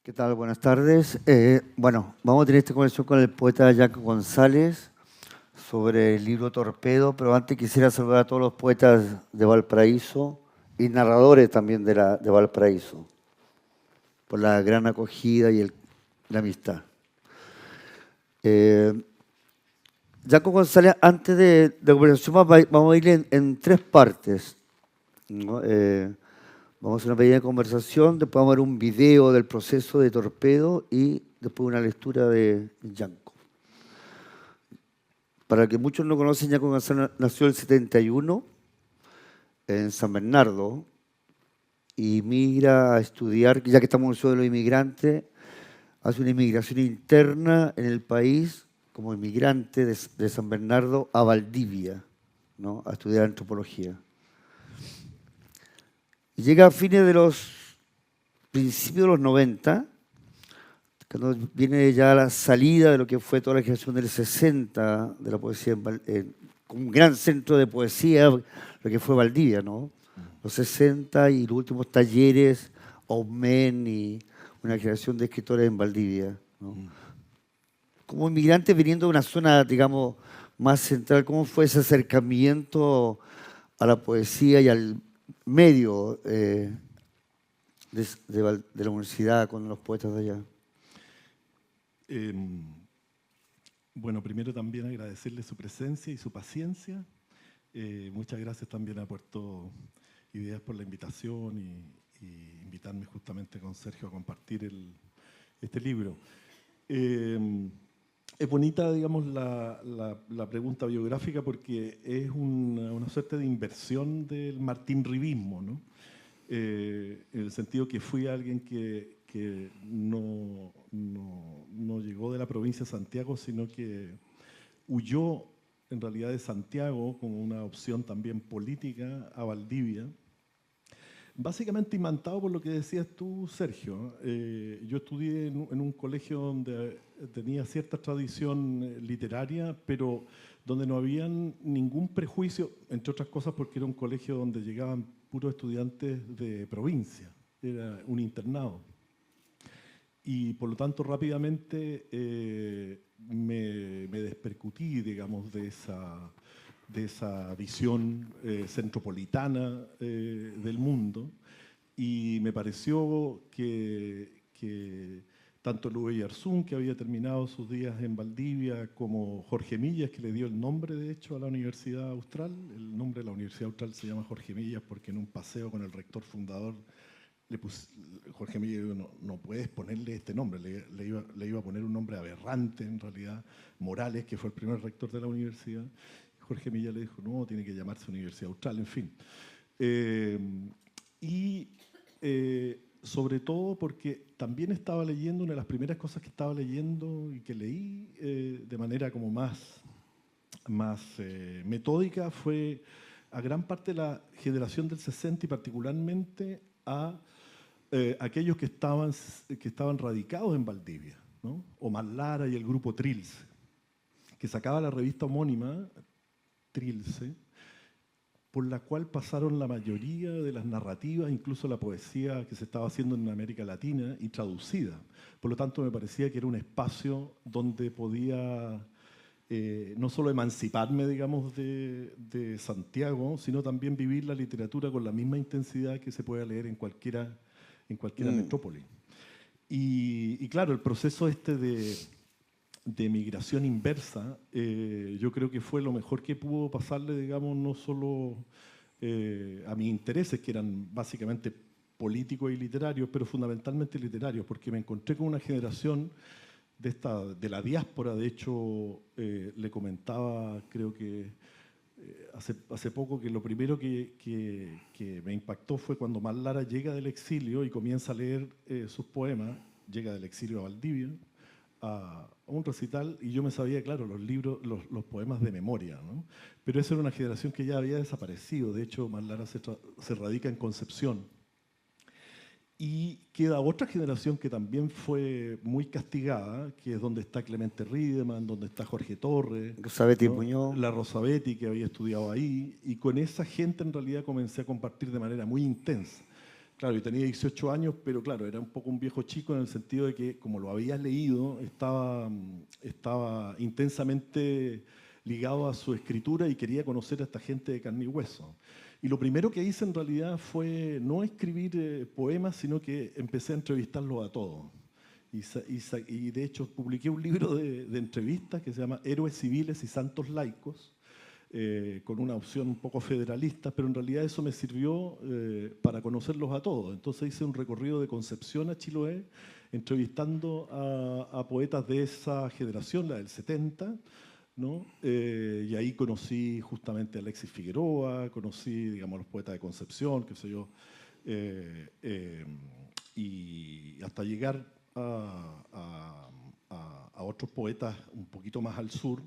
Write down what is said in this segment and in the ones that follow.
¿Qué tal? Buenas tardes. Bueno, vamos a tener esta conversación con el poeta Jaco González sobre el libro Torpedo, pero antes quisiera saludar a todos los poetas de Valparaíso y narradores también de Valparaíso por la gran acogida y la amistad. Jaco González, antes de la conversación vamos a ir en tres partes, ¿no? Vamos a hacer una pequeña conversación, después vamos a ver un video del proceso de Torpedo y después una lectura de Yanco. Para que muchos no conocen, Yanco González nació en el 71 en San Bernardo y migra a estudiar, ya que estamos en el Museo de los Inmigrantes, hace una inmigración interna en el país como inmigrante de San Bernardo a Valdivia, ¿no? A estudiar antropología. Y llega a fines de los principios de los 90, cuando viene ya la salida de lo que fue toda la generación del 60, de la poesía, un gran centro de poesía, lo que fue Valdivia, ¿no? Los 60 y los últimos talleres, Omen y una generación de escritores en Valdivia, ¿no? Como inmigrantes viniendo de una zona, digamos, más central, ¿cómo fue ese acercamiento a la poesía y al medio de la universidad con los poetas de allá? Bueno, primero también agradecerle su presencia y su paciencia. Muchas gracias también a Puerto Ideas por la invitación y invitarme justamente con Sergio a compartir este libro. Es bonita, digamos, la pregunta biográfica porque es una suerte de inversión del martinrivismo, ¿no? En el sentido que fui alguien que no llegó de la provincia de Santiago, sino que huyó en realidad de Santiago como una opción también política a Valdivia. Básicamente imantado por lo que decías tú, Sergio. Yo estudié en un colegio donde tenía cierta tradición literaria, pero donde no había ningún prejuicio, entre otras cosas porque era un colegio donde llegaban puros estudiantes de provincia, era un internado. Y por lo tanto rápidamente me despercutí, digamos, de esa visión centropolitana del mundo, y me pareció que tanto Luis Arzún, que había terminado sus días en Valdivia, como Jorge Millas, que le dio el nombre, de hecho, a la Universidad Austral. El nombre de la Universidad Austral se llama Jorge Millas porque en un paseo con el rector fundador Jorge Millas dijo, no puedes ponerle este nombre, le iba a poner un nombre aberrante en realidad, Morales, que fue el primer rector de la universidad. Jorge Millas le dijo, no, tiene que llamarse Universidad Austral, en fin. Sobre todo porque también estaba leyendo, una de las primeras cosas que estaba leyendo y que leí de manera como más metódica fue a gran parte de la generación del 60 y particularmente a aquellos que estaban radicados en Valdivia, ¿no? Omar Lara y el grupo Trilce, que sacaba la revista homónima, Trilce, por la cual pasaron la mayoría de las narrativas, incluso la poesía que se estaba haciendo en América Latina y traducida. Por lo tanto, me parecía que era un espacio donde podía no solo emanciparme, digamos, de Santiago, sino también vivir la literatura con la misma intensidad que se puede leer en cualquiera metrópoli. Y claro, el proceso de migración inversa, yo creo que fue lo mejor que pudo pasarle, digamos, no solo a mis intereses, que eran básicamente políticos y literarios, pero fundamentalmente literarios, porque me encontré con una generación de la diáspora. De hecho, le comentaba, creo que hace poco, que lo primero que me impactó fue cuando Mar Lara llega del exilio y comienza a leer sus poemas, llega del exilio a Valdivia, a un recital, y yo me sabía, claro, los libros, los poemas de memoria, ¿no? Pero esa era una generación que ya había desaparecido. De hecho, Mar Lara se radica en Concepción. Y queda otra generación que también fue muy castigada, que es donde está Clemente Riedemann, donde está Jorge Torres, Rosabetti ¿no? Muñoz. La Rosabetti, que había estudiado ahí, y con esa gente en realidad comencé a compartir de manera muy intensa. Claro, yo tenía 18 años, pero claro, era un poco un viejo chico en el sentido de que, como lo había leído, estaba intensamente ligado a su escritura y quería conocer a esta gente de carne y hueso. Y lo primero que hice en realidad fue no escribir poemas, sino que empecé a entrevistarlos a todos. Y de hecho publiqué un libro de entrevistas que se llama Héroes civiles y santos laicos, con una opción un poco federalista, pero en realidad eso me sirvió para conocerlos a todos. Entonces hice un recorrido de Concepción a Chiloé, entrevistando a poetas de esa generación, la del 70, ¿no? Y ahí conocí justamente a Alexis Figueroa, conocí, digamos, los poetas de Concepción, qué sé yo, y hasta llegar a otros poetas un poquito más al sur.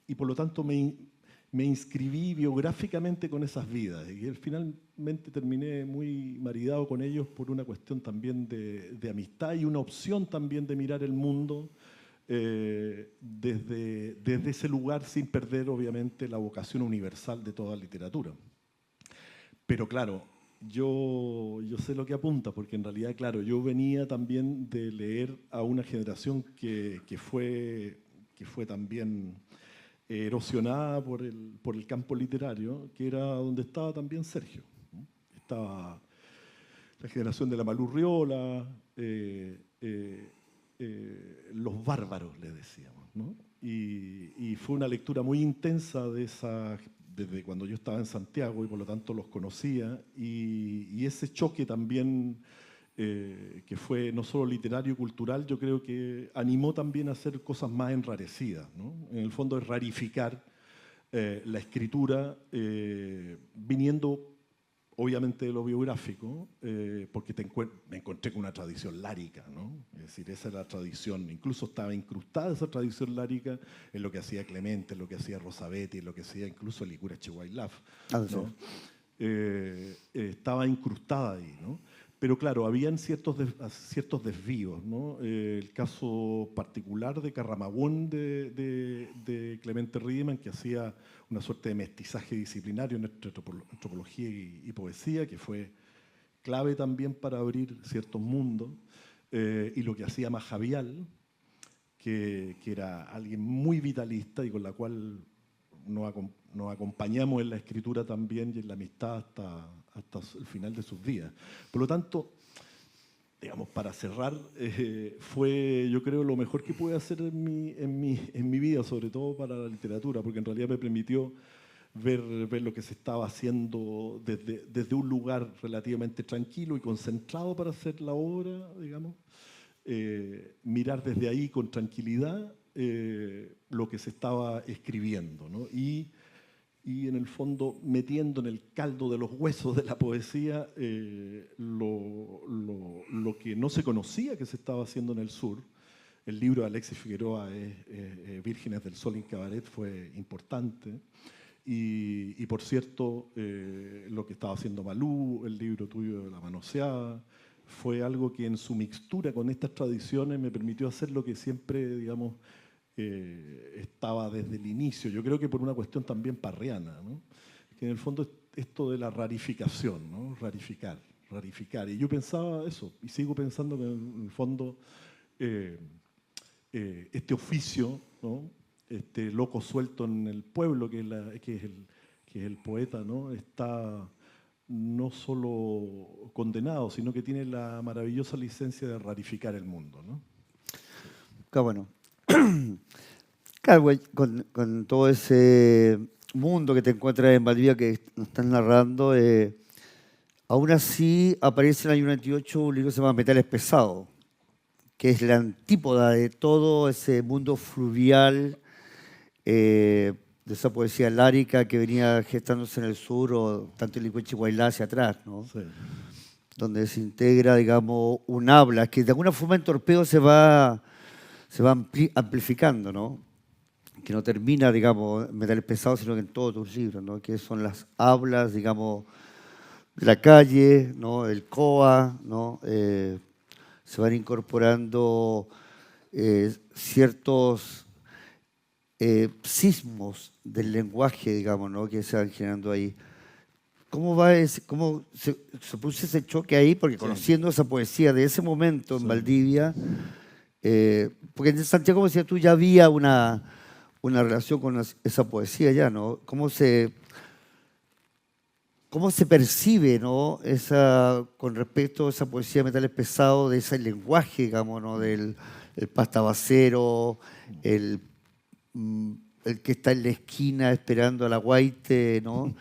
Y por lo tanto me inscribí biográficamente con esas vidas. Y finalmente terminé muy maridado con ellos por una cuestión también de amistad y una opción también de mirar el mundo desde ese lugar, sin perder obviamente la vocación universal de toda literatura. Pero claro, yo sé lo que apunta, porque en realidad, claro, yo venía también de leer a una generación que fue también erosionada por el campo literario, que era donde estaba también Sergio, ¿no? Estaba la generación de la Malú Riola, los bárbaros, le decíamos, ¿no? Y fue una lectura muy intensa desde cuando yo estaba en Santiago y por lo tanto los conocía, y ese choque también, que fue no solo literario y cultural, yo creo que animó también a hacer cosas más enrarecidas, ¿no? En el fondo es rarificar la escritura, viniendo obviamente de lo biográfico, porque me encontré con una tradición lárica, ¿no? Es decir, esa era la tradición, incluso estaba incrustada esa tradición lárica en lo que hacía Clemente, en lo que hacía Rosabetti, en lo que hacía incluso Licura Chewailaf, ¿no? Estaba incrustada ahí, ¿no? Pero claro, habían ciertos desvíos, ¿no? El caso particular de Carramagún de Clemente Riemann, que hacía una suerte de mestizaje disciplinario entre antropología y poesía, que fue clave también para abrir ciertos mundos, y lo que hacía Majavial, que era alguien muy vitalista y con la cual nos acompañamos en la escritura también y en la amistad hasta el final de sus días. Por lo tanto, digamos, para cerrar, fue, yo creo, lo mejor que pude hacer en mi vida, sobre todo para la literatura, porque en realidad me permitió ver lo que se estaba haciendo desde un lugar relativamente tranquilo y concentrado para hacer la obra, digamos. Mirar desde ahí con tranquilidad lo que se estaba escribiendo, ¿no? Y en el fondo metiendo en el caldo de los huesos de la poesía lo que no se conocía que se estaba haciendo en el sur. El libro de Alexis Figueroa, Vírgenes del Sol en Cabaret, fue importante. Y por cierto, lo que estaba haciendo Malú, el libro tuyo de La Manoseada, fue algo que en su mixtura con estas tradiciones me permitió hacer lo que siempre, digamos, estaba desde el inicio. Yo creo que por una cuestión también parriana, ¿no? Que en el fondo es esto de la rarificación, ¿no? Rarificar. Y yo pensaba eso, y sigo pensando que en el fondo este oficio, ¿no? Este loco suelto en el pueblo, que es el poeta, ¿no? Está no solo condenado, sino que tiene la maravillosa licencia de rarificar el mundo, ¿no? Claro, bueno. Claro, güey, con todo ese mundo que te encuentras en Valdivia que nos estás narrando, aún así aparece en el año 98 un libro que se llama Metales Pesados, que es la antípoda de todo ese mundo fluvial, de esa poesía lárica que venía gestándose en el sur, o tanto en Licuachihuaylá hacia atrás, ¿no? Sí. Donde se integra, digamos, un habla que de alguna forma en Torpedo se va amplificando, ¿no? Que no termina, digamos, en Metales Pesados, sino que en todos tus libros, ¿no? Que son las hablas, digamos, de la calle, ¿no? El COA, ¿no? Se van incorporando ciertos sismos del lenguaje, digamos, ¿no? Que se van generando ahí. ¿Cómo va cómo se puso ese choque ahí? Porque conociendo esa poesía de ese momento en Valdivia, porque en Santiago, como decías tú, ya había una relación con esa poesía ya, ¿no? ¿Cómo se percibe, ¿no? Con respecto a esa poesía de metales pesados, de ese lenguaje, digamos, ¿no? Del el pastabacero, el, mm, el que está en la esquina esperando a la guaite, ¿no?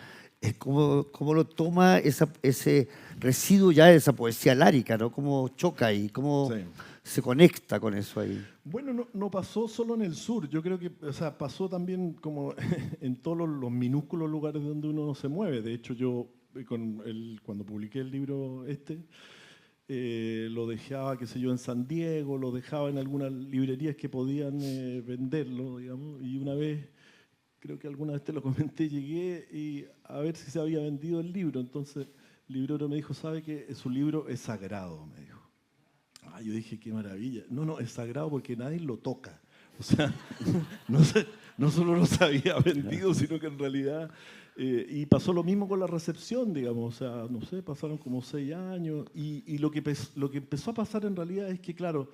¿Cómo lo toma ese residuo ya de esa poesía lárica, ¿no? ¿Cómo choca ahí? ¿Cómo Sí. se conecta con eso ahí? Bueno, no pasó solo en el sur, yo creo que, o sea, pasó también como en todos los minúsculos lugares donde uno se mueve. De hecho, yo cuando publiqué el libro lo dejaba, qué sé yo, en San Diego, lo dejaba en algunas librerías que podían venderlo, digamos, y una vez, creo que alguna vez te lo comenté, llegué y a ver si se había vendido el libro. Entonces el librero me dijo, ¿sabe que su libro es sagrado? Me dijo. Ah, yo dije, qué maravilla. No, es sagrado porque nadie lo toca. O sea, no solo no se había vendido, sino que en realidad... y pasó lo mismo con la recepción, digamos. O sea, no sé, pasaron como 6 años. Y lo que empezó a pasar en realidad es que, claro,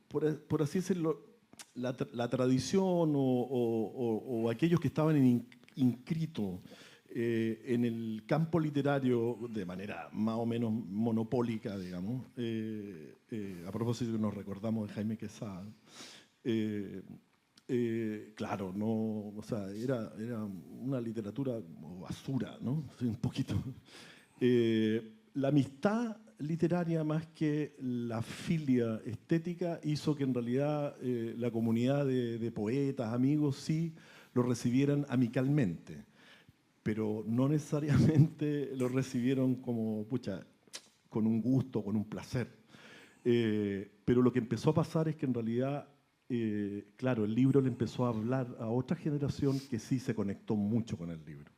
por así decirlo, la tradición o aquellos que estaban inscritos en el campo literario de manera más o menos monopólica, digamos, a propósito que nos recordamos de Jaime Quesada, claro, no, o sea, era una literatura basura, ¿no? Sí, un poquito. La amistad literaria más que la filia estética hizo que en realidad la comunidad de poetas, amigos, sí lo recibieran amicalmente, pero no necesariamente lo recibieron como, pucha, con un gusto, con un placer. Pero lo que empezó a pasar es que en realidad, claro, el libro le empezó a hablar a otra generación que sí se conectó mucho con el libro.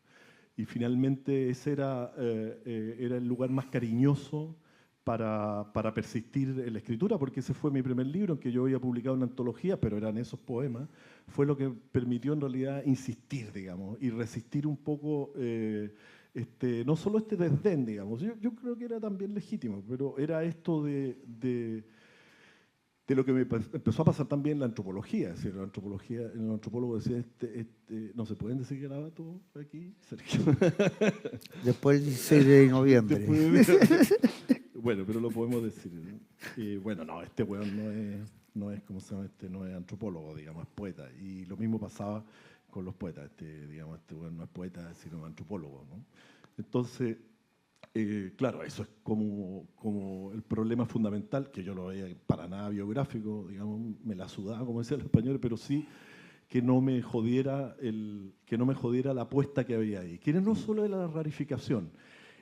Y finalmente ese era el lugar más cariñoso para persistir en la escritura, porque ese fue mi primer libro, en que yo había publicado una antología, pero eran esos poemas. Fue lo que permitió en realidad insistir, digamos, y resistir un poco, no solo este desdén, digamos. Yo creo que era también legítimo, pero era esto de lo que empezó a pasar también en la antropología. Es decir, la antropología, el antropólogo decía, no se pueden decir garabatos aquí, Sergio. Después del 16 de noviembre. Bueno, pero lo podemos decir, ¿no? Y bueno, no, este weón no es, ¿cómo se llama? No es antropólogo, digamos, es poeta. Y lo mismo pasaba con los poetas. Digamos, este weón no es poeta, sino antropólogo, ¿no? Entonces, claro, eso es como el problema fundamental, que yo lo veía para nada biográfico, digamos, me la sudaba, como decían los españoles, pero sí que no me jodiera la apuesta que había ahí. Que no solo era la rarificación,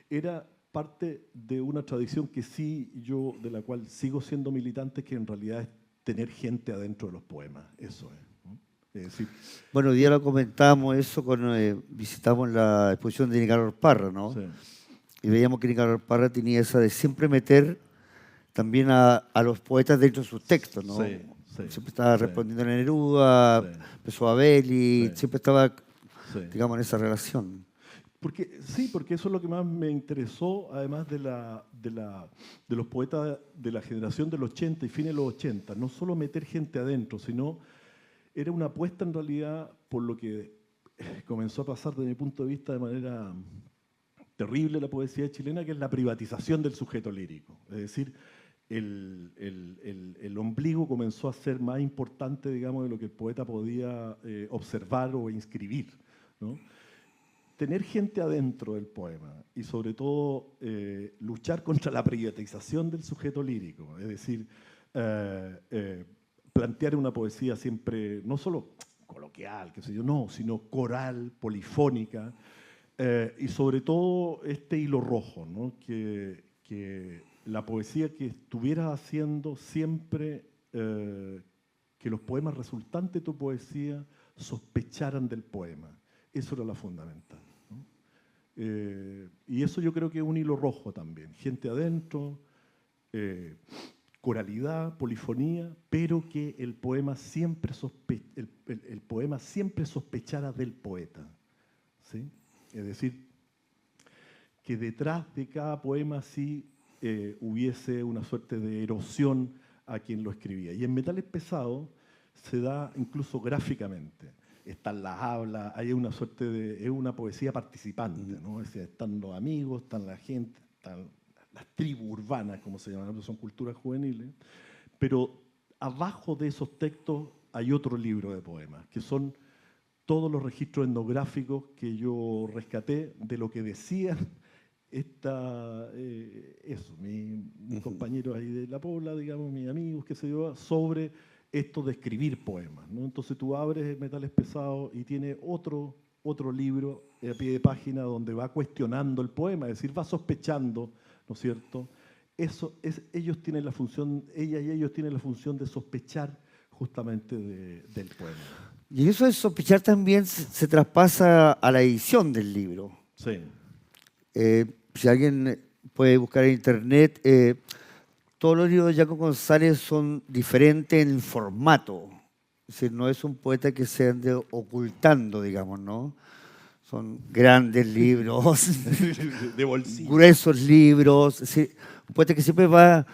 era parte de una tradición que sí yo, de la cual sigo siendo militante, que en realidad es tener gente adentro de los poemas. Eso es, ¿no? Es decir, Bueno, hoy día lo comentábamos eso cuando visitamos la exposición de Nicanor Parra, ¿no? sí, Y veíamos que Nicanor Parra tenía esa de siempre meter también a los poetas dentro de sus textos, ¿no? sí, sí, Siempre estaba sí, respondiendo a Neruda, sí, empezó a Belli, sí, siempre estaba, sí. digamos, en esa relación. Porque eso es lo que más me interesó, además de los poetas de la generación del 80 y fines de los 80. No solo meter gente adentro, sino era una apuesta en realidad por lo que comenzó a pasar desde mi punto de vista de manera terrible la poesía chilena, que es la privatización del sujeto lírico. Es decir, el ombligo comenzó a ser más importante, digamos, de lo que el poeta podía observar o inscribir, ¿no? Tener gente adentro del poema y sobre todo luchar contra la privatización del sujeto lírico, es decir, plantear una poesía siempre, no solo coloquial, qué sé yo, no, sino coral, polifónica, y sobre todo este hilo rojo, ¿no? Que la poesía que estuvieras haciendo siempre, que los poemas resultantes de tu poesía sospecharan del poema. Eso era lo fundamental, ¿no? Y eso yo creo que es un hilo rojo también. Gente adentro, coralidad, polifonía, pero que el poema siempre, el poema siempre sospechara del poeta, ¿sí? Es decir, que detrás de cada poema sí hubiese una suerte de erosión a quien lo escribía. Y en Metales Pesados se da incluso gráficamente. Están las hablas, hay una suerte de... es una poesía participante, ¿no? Es decir, están los amigos, están la gente, están las tribus urbanas, como se llaman, son culturas juveniles. Pero abajo de esos textos hay otro libro de poemas, que son todos los registros etnográficos que yo rescaté de lo que decían mis compañeros ahí de la Pobla, digamos, mis amigos, qué sé yo, sobre esto de escribir poemas, ¿no? Entonces tú abres Metales Pesados y tiene otro libro a pie de página donde va cuestionando el poema, es decir, va sospechando, ¿no es cierto? Ellos tienen la función, ella y ellos tienen la función de sospechar justamente del poema. Y eso de sospechar también se traspasa a la edición del libro. Sí. Si alguien puede buscar en internet, todos los libros de Jaco González son diferentes en el formato. Es decir, no es un poeta que se ande ocultando, digamos, ¿no? Son grandes libros, de bolsillo, gruesos libros. Es decir, un poeta que siempre va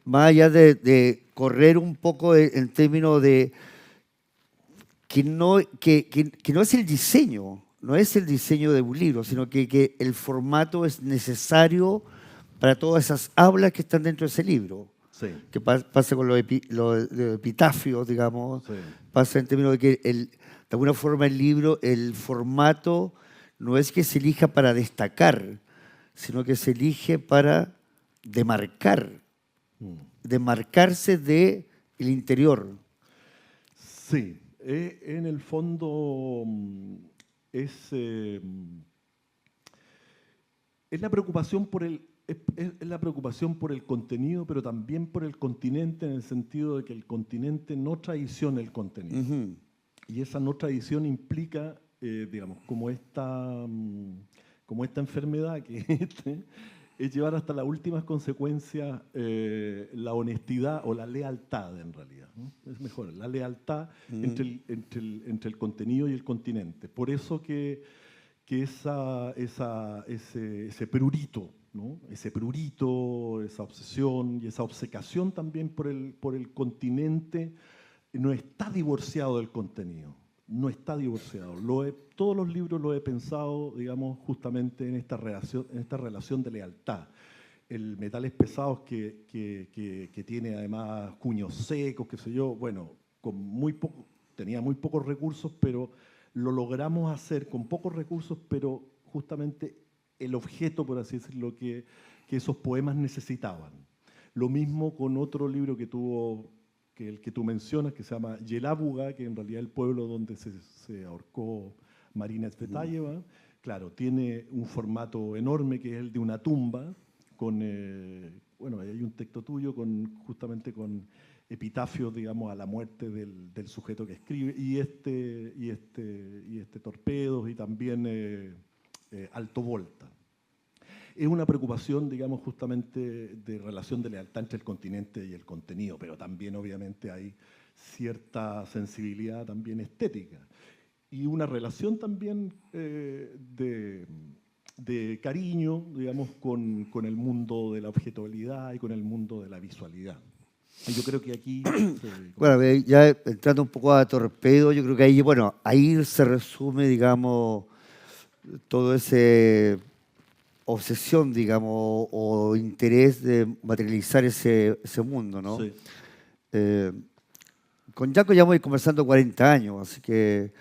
más allá de correr un poco en términos de que no es el diseño. No es el diseño de un libro, sino que el formato es necesario para todas esas hablas que están dentro de ese libro. Sí. Que pasa con los epitafios, digamos. Sí. Pasa en términos de que, de alguna forma, el libro, el formato, no es que se elija para destacar, sino que se elige para demarcarse del interior. Sí, en el fondo... Es la preocupación por es la preocupación por el contenido, pero también por el continente, en el sentido de que el continente no traiciona el contenido. Uh-huh. Y esa no traición implica, digamos, como esta enfermedad que es llevar hasta las últimas consecuencias la honestidad o la lealtad, en realidad, ¿no? Es mejor, la lealtad entre el contenido y el continente. Por eso que ese prurito, ¿no? Ese prurito, esa obsesión y esa obcecación también por el continente no está divorciado del contenido. No está divorciado. Todos los libros los he pensado, digamos, justamente en esta relación de lealtad. El Metales Pesados que tiene además cuños secos, qué sé yo, bueno, tenía muy pocos recursos, pero lo logramos hacer con pocos recursos, pero justamente el objeto, por así decirlo, que esos poemas necesitaban. Lo mismo con otro libro que tuvo... el que tú mencionas, que se llama Yelabuga, que en realidad es el pueblo donde se ahorcó Marina Tsvetaeva. Claro, tiene un formato enorme que es el de una tumba, bueno, hay un texto tuyo justamente con epitafios, digamos, a la muerte del sujeto que escribe, y Torpedos, y también Alto Volta. Es una preocupación, digamos, justamente de relación de lealtad entre el continente y el contenido, pero también obviamente hay cierta sensibilidad también estética y una relación también de cariño, digamos, con el mundo de la objetualidad y con el mundo de la visualidad. Y yo creo que aquí... Bueno, ya entrando un poco a Torpedo, yo creo que ahí se resume, digamos, todo ese... obsesión, digamos, o interés de materializar ese mundo, ¿no? Sí. Con Jaco ya voy conversando 40 años, así que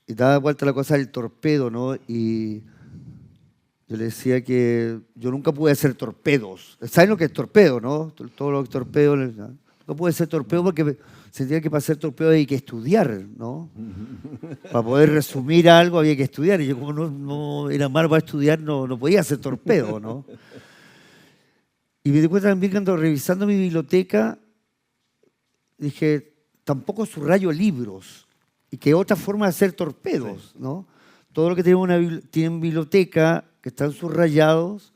y daba vuelta la cosa del torpedo, ¿no? Y yo le decía que yo nunca pude hacer torpedos. ¿Saben lo que es torpedo, no? Todo lo que es torpedo, no pude hacer torpedo porque sentía que para hacer torpedo había que estudiar, ¿no? Para poder resumir algo había que estudiar. Y yo como no era malo para estudiar, no podía hacer torpedo, ¿no? Y me di cuenta también cuando revisando mi biblioteca, dije, tampoco subrayo libros. Y que otra forma de hacer torpedos, sí, ¿no? Todo lo que tienen biblioteca, que están subrayados,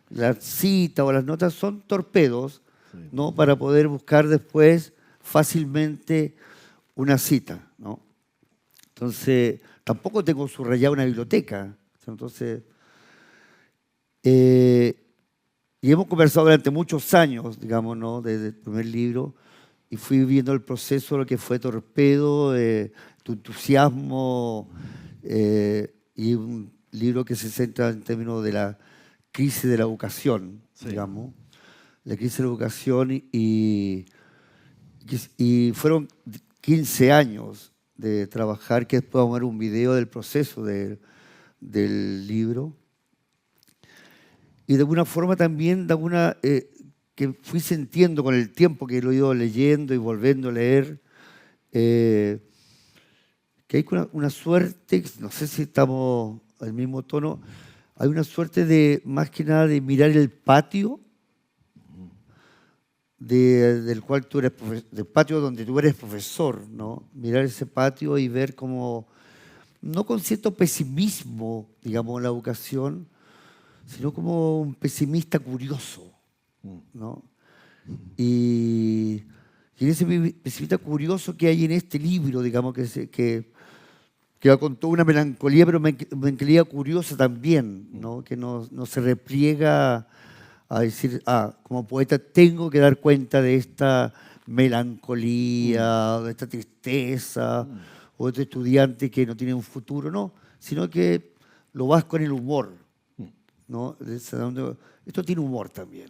las citas o las notas son torpedos, sí, ¿no? Para poder buscar después fácilmente una cita, ¿no? Entonces, tampoco tengo subrayada una biblioteca, Entonces, y hemos conversado durante muchos años, digamos, ¿no? Desde el primer libro, y fui viendo el proceso de lo que fue Torpedo, tu entusiasmo, y un libro que se centra en términos de la crisis de la educación, Sí. digamos, la crisis de la educación, y fueron 15 años de trabajar, que después vamos a ver un video del proceso del libro. Y de alguna forma también, que fui sintiendo con el tiempo que lo he ido leyendo y volviendo a leer, que hay una suerte, no sé si estamos al mismo tono, hay una suerte de, más que nada, de mirar el patio del cual tú eres del patio donde tú eres profesor, ¿no? Mirar ese patio y ver como, no con cierto pesimismo, digamos, en la educación, sino como un pesimista curioso, ¿no? Y ese pesimista curioso que hay en este libro, digamos, que va con toda una melancolía, pero melancolía curiosa también, ¿no? Que no se repliega a decir, como poeta tengo que dar cuenta de esta melancolía, de esta tristeza, o de este estudiante que no tiene un futuro, no, sino que lo vas con el humor, ¿no? Esto tiene humor también.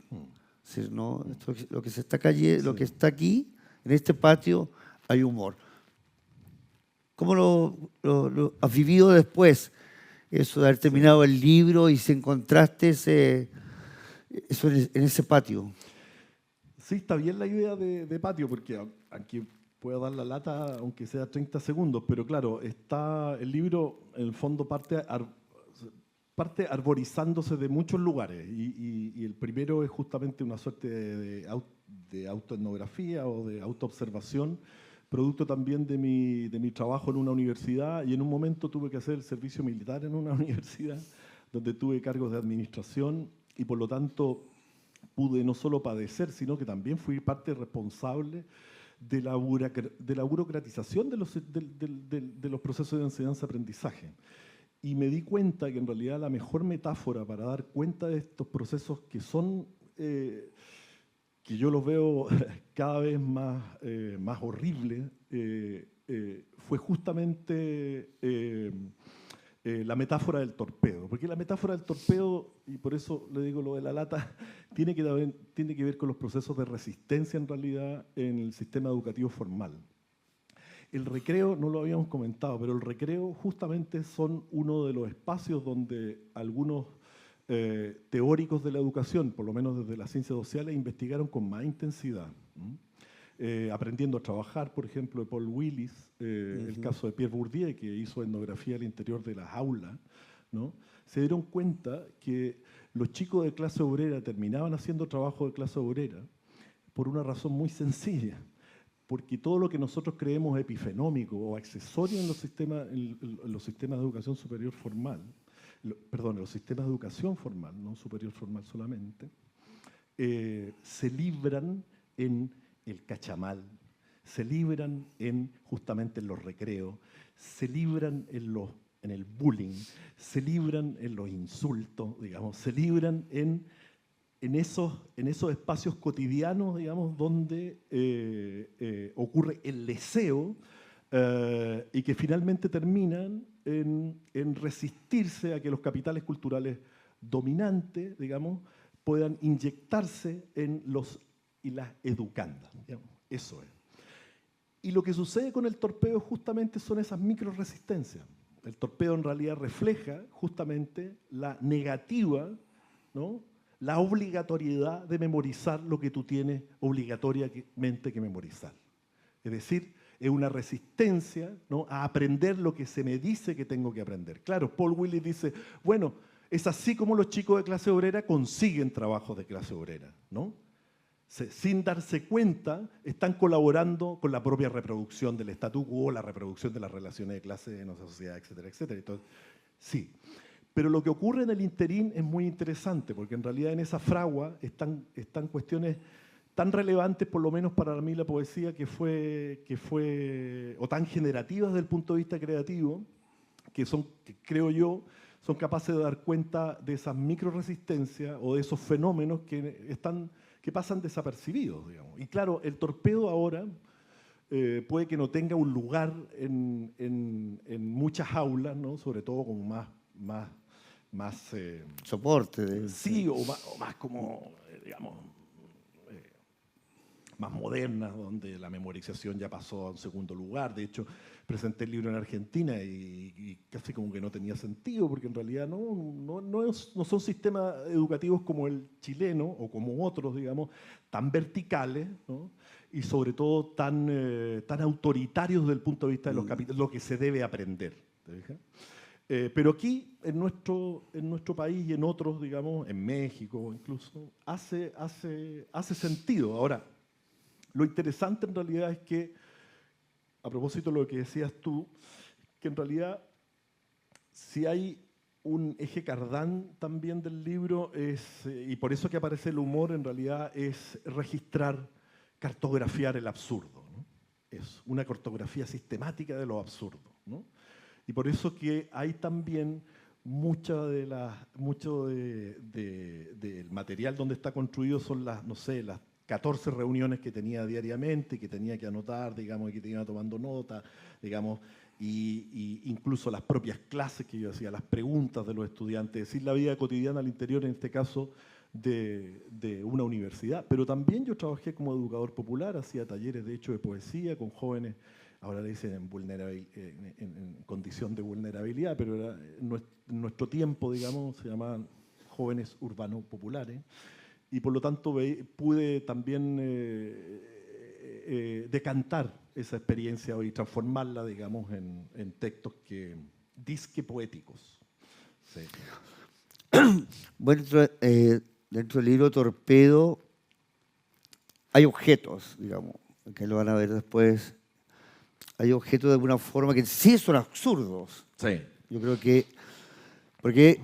Es decir, ¿no? Lo que se está lo que está aquí, en este patio, hay humor. ¿Cómo lo has vivido después? Eso de haber terminado el libro y si encontraste eso en ese patio. Sí, está bien la idea de patio, porque aquí puedo dar la lata, aunque sea 30 segundos, pero claro, está el libro, en el fondo, parte arborizándose de muchos lugares, y el primero es justamente una suerte de autoetnografía o de autoobservación, producto también de mi trabajo en una universidad, y en un momento tuve que hacer el servicio militar en una universidad, donde tuve cargos de administración, y por lo tanto pude no solo padecer, sino que también fui parte responsable de la burocratización de los procesos de enseñanza-aprendizaje. Y me di cuenta que en realidad la mejor metáfora para dar cuenta de estos procesos que son, que yo los veo cada vez más horribles, fue justamente la metáfora del torpedo. Porque la metáfora del torpedo, y por eso le digo lo de la lata, tiene que ver con los procesos de resistencia en realidad en el sistema educativo formal. El recreo, no lo habíamos comentado, pero el recreo justamente son uno de los espacios donde algunos teóricos de la educación, por lo menos desde las ciencias sociales, investigaron con más intensidad. Aprendiendo a trabajar, por ejemplo, de Paul Willis, el caso de Pierre Bourdieu, que hizo etnografía al interior de las aulas, ¿no? Se dieron cuenta que los chicos de clase obrera terminaban haciendo trabajo de clase obrera por una razón muy sencilla, porque todo lo que nosotros creemos epifenómico o accesorio en los sistemas de educación superior formal, en los sistemas de educación formal, no superior formal solamente, se libran en el cachamal, se libran justamente en los recreos, se libran en el bullying, se libran en los insultos, digamos, se libran en esos espacios cotidianos, digamos, donde ocurre el deseo y que finalmente terminan en resistirse a que los capitales culturales dominantes, digamos, puedan inyectarse en los y las educandas. Digamos. Eso es. Y lo que sucede con el torpeo justamente son esas microresistencias. El torpeo en realidad refleja justamente la negativa, ¿no? La obligatoriedad de memorizar lo que tú tienes obligatoriamente que memorizar. Es decir, es una resistencia, ¿no?, a aprender lo que se me dice que tengo que aprender. Claro, Paul Willis dice, bueno, es así como los chicos de clase obrera consiguen trabajos de clase obrera, ¿no? Sin darse cuenta, están colaborando con la propia reproducción del statu quo, la reproducción de las relaciones de clase en nuestra sociedad, etcétera, etcétera. Entonces, sí. Pero lo que ocurre en el interín es muy interesante, porque en realidad en esa fragua están cuestiones tan relevantes, por lo menos para mí, la poesía, o tan generativas desde el punto de vista creativo, que creo yo, son capaces de dar cuenta de esas microresistencias o de esos fenómenos que pasan desapercibidos, digamos. Y claro, el torpedo ahora puede que no tenga un lugar en muchas aulas, ¿no? Sobre todo como más soporte. sí, o más como, digamos, más modernas, donde la memorización ya pasó a un segundo lugar. De hecho, presenté el libro en Argentina y casi como que no tenía sentido, porque en realidad no son sistemas educativos como el chileno, o como otros, digamos, tan verticales, ¿no? Y sobre todo tan autoritarios desde el punto de vista de los capítulos, lo que se debe aprender. ¿Te fijas? Pero aquí, en nuestro país y en otros, digamos, en México incluso, hace sentido. Ahora, lo interesante en realidad es que, a propósito de lo que decías tú, que en realidad si hay un eje cardán también del libro, y por eso que aparece el humor, en realidad es registrar, cartografiar el absurdo, ¿no? Es una cartografía sistemática de lo absurdo, ¿no? Y por eso que hay también mucho del material donde está construido son las 14 reuniones que tenía diariamente, que tenía que anotar, digamos, y que tenía tomando nota, digamos, y incluso las propias clases que yo hacía, las preguntas de los estudiantes, es decir, la vida cotidiana al interior, en este caso, de una universidad. Pero también yo trabajé como educador popular, hacía talleres, de hecho, de poesía con jóvenes, ahora le dicen en condición de vulnerabilidad, pero era, en nuestro tiempo, digamos, se llamaban jóvenes urbanos populares. Y por lo tanto pude también decantar esa experiencia y transformarla, digamos, en textos disque poéticos. Sí. Bueno, dentro del libro Torpedo hay objetos, digamos, que lo van a ver después. Hay objetos de alguna forma que sí son absurdos. Sí. Yo creo que, porque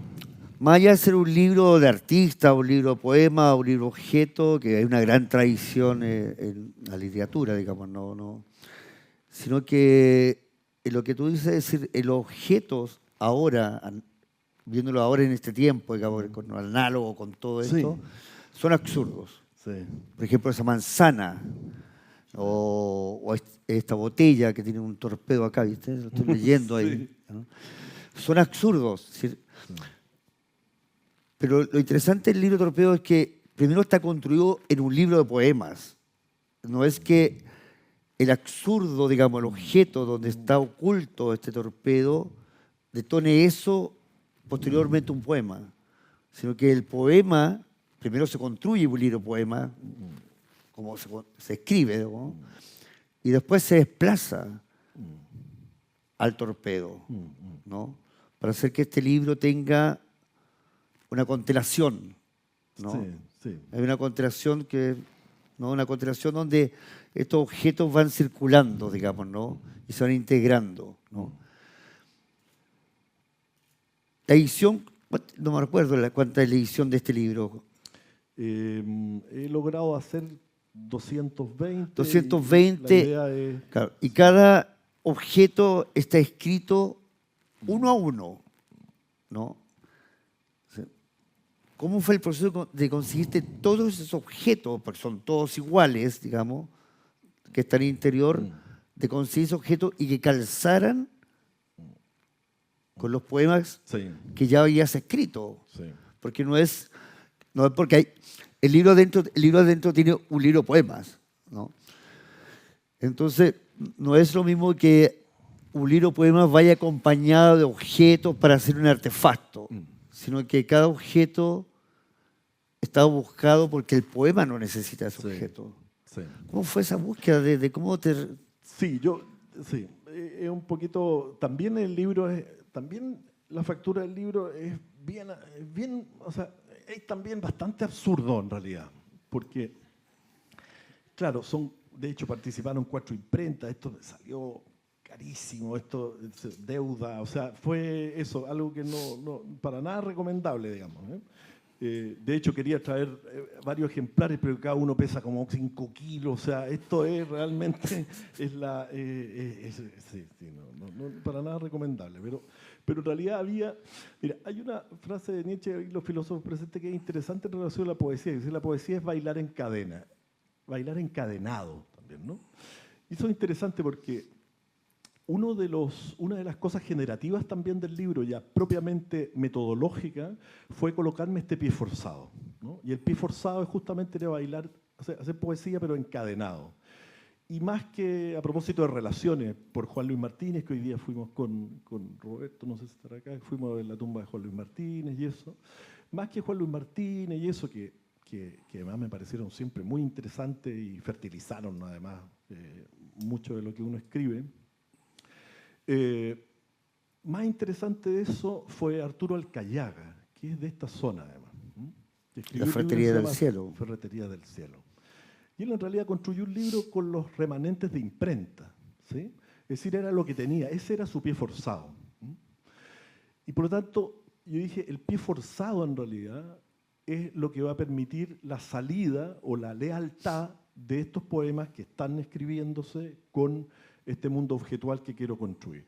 más allá de ser un libro de artista, un libro de poema, un libro objeto, que hay una gran tradición en la literatura, digamos, sino que lo que tú dices, es decir, los objetos ahora, viéndolo ahora en este tiempo, digamos, con lo análogo, con todo esto, son absurdos. Sí. Por ejemplo, esa manzana o esta botella que tiene un torpedo acá, ¿viste? Lo estoy leyendo ahí. ¿No? Son absurdos. ¿Sí? Pero lo interesante del libro Torpedo es que primero está construido en un libro de poemas. No es que el absurdo, digamos, el objeto donde está oculto este torpedo, detone eso posteriormente un poema, sino que el poema primero se construye un libro de poema, como se escribe, ¿no? Y después se desplaza al torpedo, ¿no? Para hacer que este libro tenga una constelación, ¿no? Sí, sí. Hay una constelación ¿no? Una constelación donde estos objetos van circulando, digamos, ¿no? Y se van integrando, ¿no? La edición, no me recuerdo cuánta es la edición de este libro. He logrado hacer 220. 220. La idea es, Claro, y cada objeto está escrito uno a uno, ¿no? ¿Cómo fue el proceso de conseguirte todos esos objetos, porque son todos iguales, digamos, que están en el interior, de conseguir esos objetos y que calzaran con los poemas que ya habías escrito? Sí. Porque no es porque hay el libro adentro tiene un libro de poemas, ¿no? Entonces, no es lo mismo que un libro de poemas vaya acompañado de objetos para hacer un artefacto, sino que cada objeto está buscado porque el poema no necesita ese objeto. Sí. ¿Cómo fue esa búsqueda de cómo te...? Sí, es un poquito... También el libro también la factura del libro es bien, o sea, es también bastante absurdo en realidad, porque, claro, de hecho participaron 4 imprentas, esto salió carísimo, esto deuda, o sea, fue eso, algo que no para nada recomendable, digamos, ¿eh? De hecho, quería traer varios ejemplares, pero cada uno pesa como 5 kilos. O sea, esto es realmente para nada recomendable. Pero en realidad mira, hay una frase de Nietzsche y los filósofos presentes que es interesante en relación a la poesía. Dice, la poesía es bailar en cadena, bailar encadenado también, ¿no? Y eso es interesante porque una de las cosas generativas también del libro, ya propiamente metodológica, fue colocarme este pie forzado, ¿no? Y el pie forzado es justamente era bailar, hacer poesía, pero encadenado. Y más que a propósito de relaciones, por Juan Luis Martínez, que hoy día fuimos con Roberto, no sé si estará acá, fuimos a ver la tumba de Juan Luis Martínez y eso. Más que Juan Luis Martínez y eso, que además me parecieron siempre muy interesantes y fertilizaron además mucho de lo que uno escribe. Más interesante de eso fue Arturo Alcayaga, que es de esta zona además. La Ferretería del Cielo. Ferretería del Cielo. Y él en realidad construyó un libro con los remanentes de imprenta, ¿sí? Es decir, era lo que tenía, ese era su pie forzado. Y por lo tanto, yo dije, el pie forzado en realidad es lo que va a permitir la salida o la lealtad de estos poemas que están escribiéndose con este mundo objetual que quiero construir.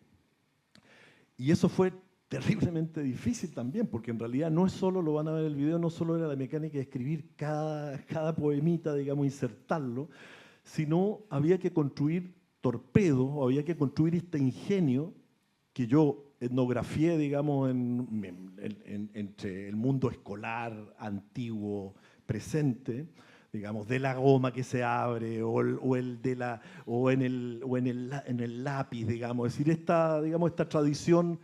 Y eso fue terriblemente difícil también, porque en realidad no es solo, lo van a ver en el video, no solo era la mecánica de escribir cada poemita, digamos, insertarlo, sino había que construir torpedos, o había que construir este ingenio que yo etnografié, digamos, entre el mundo escolar, antiguo, presente, digamos, de la goma que se abre en el lápiz, digamos, es decir, esta tradición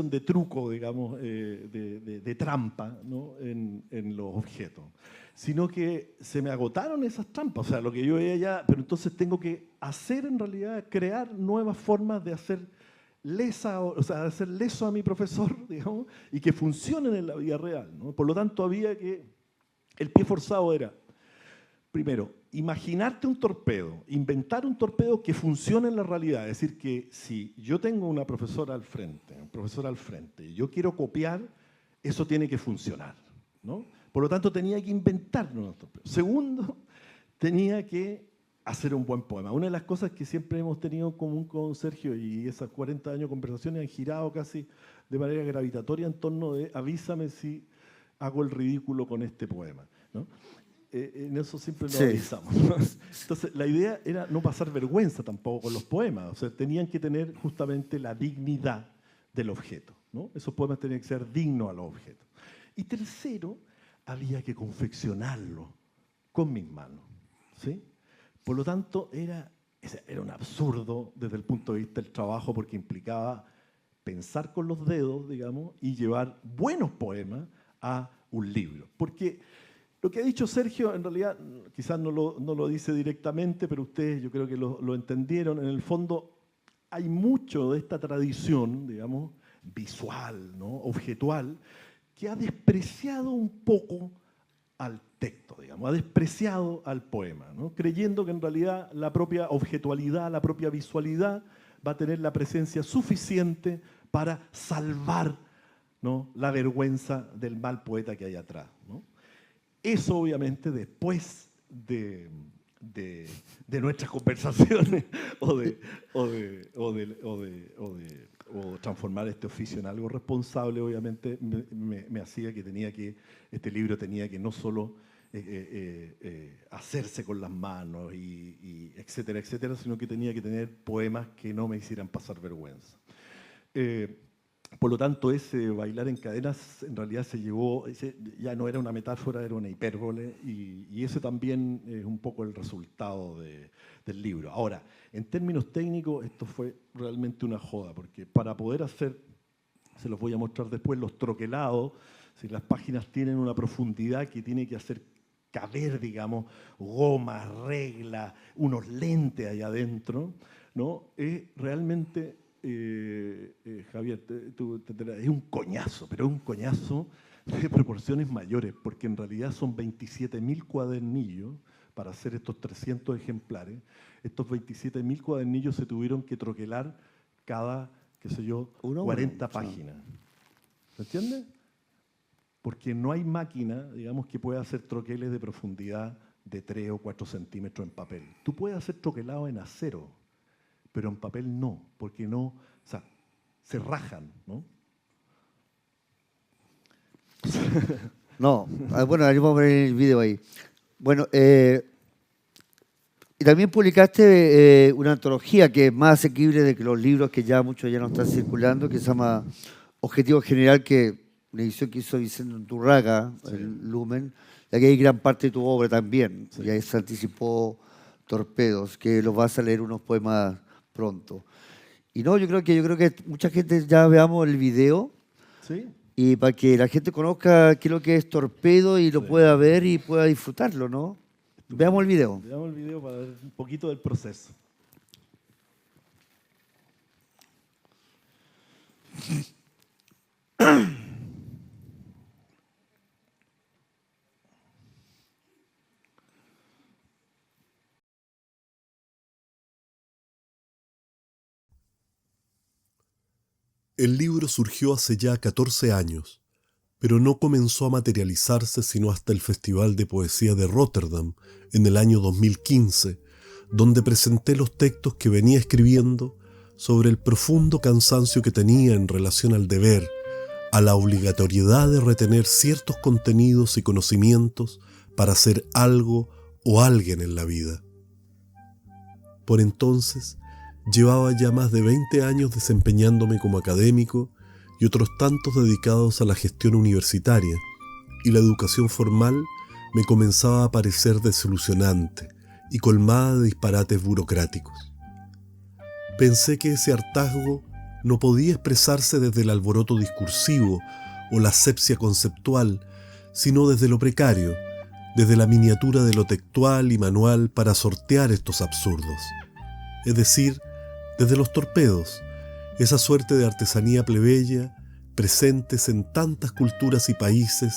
de truco, digamos, de trampa, ¿no? en los objetos. Sino que se me agotaron esas trampas, o sea, lo que yo veía ya, pero entonces tengo que hacer en realidad, crear nuevas formas de hacer hacer leso a mi profesor, digamos, y que funcionen en la vida real, ¿no? Por lo tanto, el pie forzado era, primero, imaginarte un torpedo, inventar un torpedo que funcione en la realidad. Es decir, que si yo tengo una profesora al frente, un profesor al frente, y yo quiero copiar, eso tiene que funcionar, ¿no? Por lo tanto, tenía que inventarme un torpedo. Segundo, tenía que hacer un buen poema. Una de las cosas que siempre hemos tenido en común con Sergio, y esas 40 años de conversaciones han girado casi de manera gravitatoria en torno de avísame si hago el ridículo con este poema, ¿no? En eso siempre lo avisamos, ¿no? Entonces, la idea era no pasar vergüenza tampoco con los poemas. O sea, tenían que tener justamente la dignidad del objeto, ¿no? Esos poemas tenían que ser dignos a los objetos. Y tercero, había que confeccionarlo con mis manos, ¿sí? Por lo tanto, era un absurdo desde el punto de vista del trabajo porque implicaba pensar con los dedos, digamos, y llevar buenos poemas a un libro. Porque lo que ha dicho Sergio, en realidad, quizás no lo dice directamente, pero ustedes yo creo que lo entendieron. En el fondo, hay mucho de esta tradición, digamos, visual, ¿no? Objetual, que ha despreciado un poco al texto, digamos, ha despreciado al poema, ¿no? Creyendo que en realidad la propia objetualidad, la propia visualidad va a tener la presencia suficiente para salvar, ¿no? La vergüenza del mal poeta que hay atrás, ¿no? Eso obviamente después de nuestras conversaciones o transformar este oficio en algo responsable, obviamente me hacía que este libro tenía que no solo hacerse con las manos y etcétera, etcétera, sino que tenía que tener poemas que no me hicieran pasar vergüenza. Por lo tanto, ese bailar en cadenas en realidad ya no era una metáfora, era una hipérbole, y ese también es un poco el resultado del libro. Ahora, en términos técnicos, esto fue realmente una joda, porque para poder hacer, se los voy a mostrar después, los troquelados, si las páginas tienen una profundidad que tiene que hacer caber, digamos, gomas, reglas, unos lentes allá adentro, ¿no? Es realmente... Javier, es un coñazo, pero es un coñazo de proporciones mayores, porque en realidad son 27.000 cuadernillos para hacer estos 300 ejemplares. Estos 27.000 cuadernillos se tuvieron que troquelar cada, qué sé yo, 40 páginas. ¿Se entiende? Porque no hay máquina, digamos, que pueda hacer troqueles de profundidad de 3 o 4 centímetros en papel. Tú puedes hacer troquelado en acero, pero en papel no, porque no, o sea, se rajan, ¿no? No, bueno, ahí vamos a ver el video ahí. Bueno, y también publicaste una antología que es más asequible de que los libros que ya muchos ya no están circulando, que se llama Objetivo General, que una edición que hizo Vicente Unturraga, el Lumen, y aquí hay gran parte de tu obra también. Sí. Y ahí se anticipó Torpedos, que los vas a leer unos poemas pronto. Y no, yo creo que mucha gente ya veamos el video. Sí. Y para que la gente conozca qué es lo que es Torpedo y lo pueda ver y pueda disfrutarlo, ¿no? Veamos el video. Veamos el video para ver un poquito del proceso. El libro surgió hace ya 14 años, pero no comenzó a materializarse sino hasta el Festival de Poesía de Rotterdam en el año 2015, donde presenté los textos que venía escribiendo sobre el profundo cansancio que tenía en relación al deber, a la obligatoriedad de retener ciertos contenidos y conocimientos para hacer algo o alguien en la vida. Por entonces, llevaba ya más de 20 años desempeñándome como académico y otros tantos dedicados a la gestión universitaria, y la educación formal me comenzaba a parecer desilusionante y colmada de disparates burocráticos. Pensé que ese hartazgo no podía expresarse desde el alboroto discursivo o la asepsia conceptual, sino desde lo precario, desde la miniatura de lo textual y manual para sortear estos absurdos. Es decir, desde los torpedos, esa suerte de artesanía plebeya presentes en tantas culturas y países,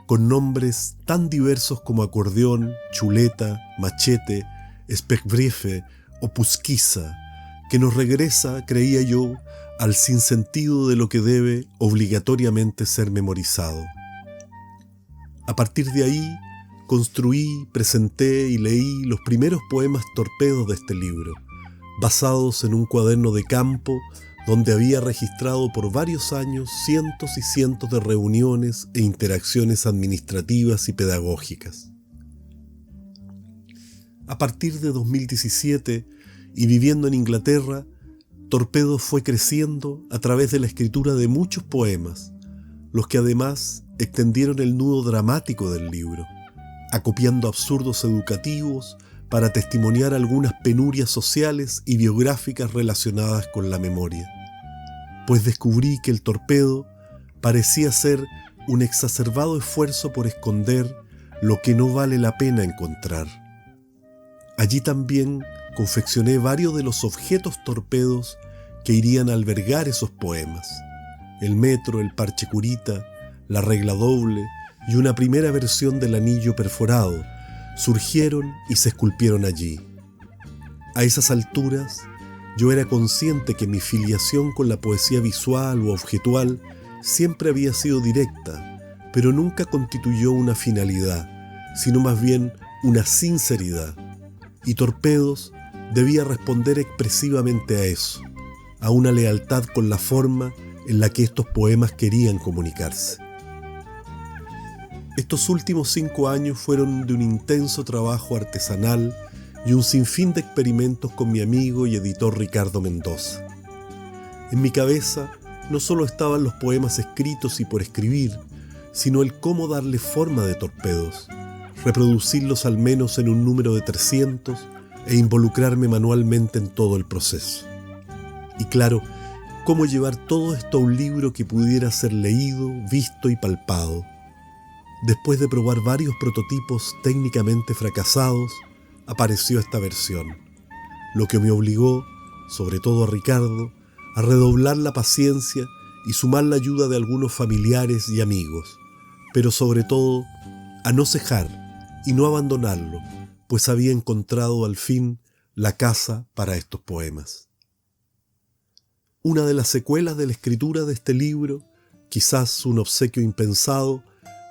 con nombres tan diversos como acordeón, chuleta, machete, speckbriefe o pusquiza, que nos regresa, creía yo, al sinsentido de lo que debe obligatoriamente ser memorizado. A partir de ahí, construí, presenté y leí los primeros poemas torpedos de este libro, basados en un cuaderno de campo donde había registrado por varios años cientos y cientos de reuniones e interacciones administrativas y pedagógicas. A partir de 2017, y viviendo en Inglaterra, Torpedo fue creciendo a través de la escritura de muchos poemas, los que además extendieron el nudo dramático del libro, acopiando absurdos educativos para testimoniar algunas penurias sociales y biográficas relacionadas con la memoria. Pues descubrí que el torpedo parecía ser un exacerbado esfuerzo por esconder lo que no vale la pena encontrar. Allí también confeccioné varios de los objetos torpedos que irían a albergar esos poemas: el metro, el parche curita, la regla doble y una primera versión del anillo perforado surgieron y se esculpieron allí. A esas alturas, yo era consciente que mi filiación con la poesía visual u objetual siempre había sido directa, pero nunca constituyó una finalidad, sino más bien una sinceridad. Y Torpedos debía responder expresivamente a eso, a una lealtad con la forma en la que estos poemas querían comunicarse. Estos últimos 5 años fueron de un intenso trabajo artesanal y un sinfín de experimentos con mi amigo y editor Ricardo Mendoza. En mi cabeza no solo estaban los poemas escritos y por escribir, sino el cómo darle forma de Torpedos, reproducirlos al menos en un número de 300 e involucrarme manualmente en todo el proceso. Y claro, cómo llevar todo esto a un libro que pudiera ser leído, visto y palpado. Después de probar varios prototipos técnicamente fracasados, apareció esta versión, lo que me obligó, sobre todo a Ricardo, a redoblar la paciencia y sumar la ayuda de algunos familiares y amigos, pero sobre todo a no cejar y no abandonarlo, pues había encontrado al fin la casa para estos poemas. Una de las secuelas de la escritura de este libro, quizás un obsequio impensado,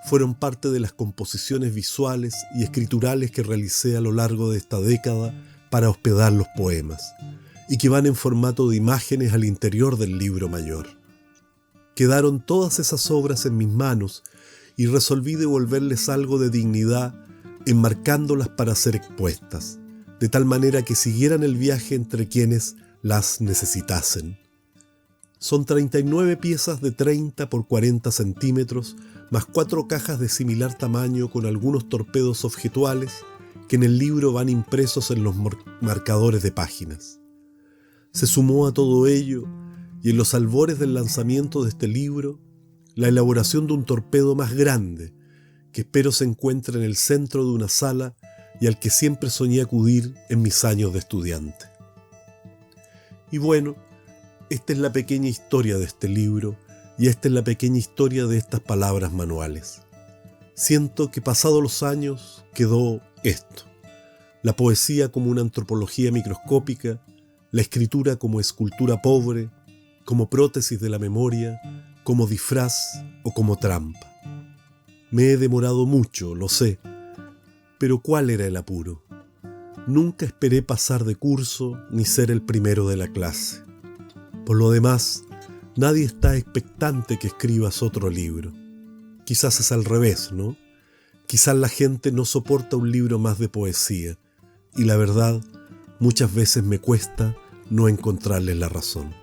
fueron parte de las composiciones visuales y escriturales que realicé a lo largo de esta década para hospedar los poemas, y que van en formato de imágenes al interior del libro mayor. Quedaron todas esas obras en mis manos y resolví devolverles algo de dignidad enmarcándolas para ser expuestas, de tal manera que siguieran el viaje entre quienes las necesitasen. Son 39 piezas de 30 por 40 centímetros, más 4 cajas de similar tamaño con algunos torpedos objetuales que en el libro van impresos en los marcadores de páginas. Se sumó a todo ello, y en los albores del lanzamiento de este libro, la elaboración de un torpedo más grande, que espero se encuentre en el centro de una sala y al que siempre soñé acudir en mis años de estudiante. Y bueno, esta es la pequeña historia de este libro y esta es la pequeña historia de estas palabras manuales. Siento que pasados los años quedó esto: la poesía como una antropología microscópica, la escritura como escultura pobre, como prótesis de la memoria, como disfraz o como trampa. Me he demorado mucho, lo sé, pero ¿cuál era el apuro? Nunca esperé pasar de curso ni ser el primero de la clase. Por lo demás, nadie está expectante que escribas otro libro. Quizás es al revés, ¿no? Quizás la gente no soporta un libro más de poesía, y la verdad, muchas veces me cuesta no encontrarles la razón.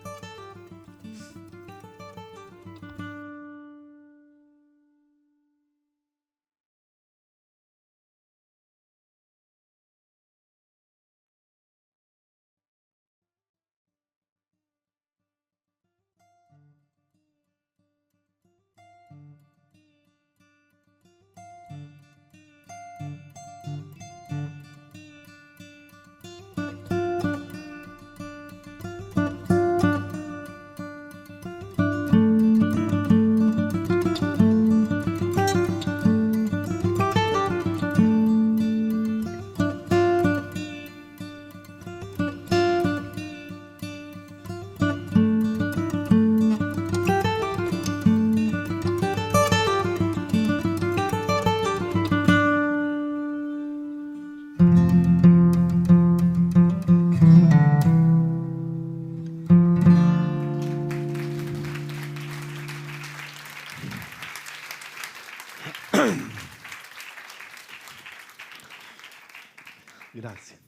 Gracias.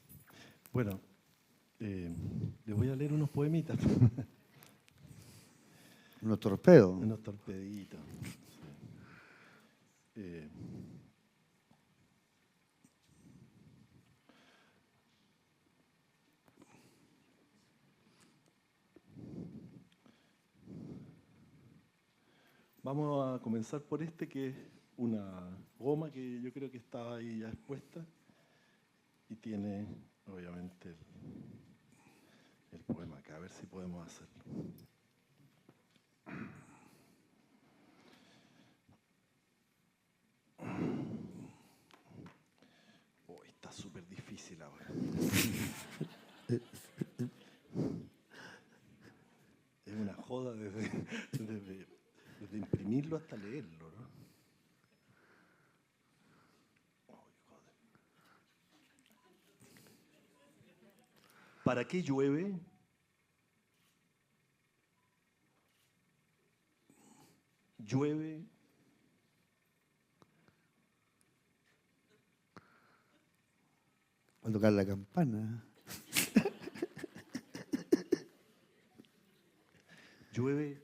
Bueno, les voy a leer unos poemitas. Unos torpedos. Unos torpeditos. Sí. Vamos a comenzar por este, que es una goma que yo creo que estaba ahí ya expuesta y tiene, obviamente, el poema acá. A ver si podemos hacerlo. Oh, está súper difícil ahora. Es una joda desde imprimirlo hasta leerlo, ¿no? Ay, joder. ¿Para qué llueve? Llueve Al tocar la campana. llueve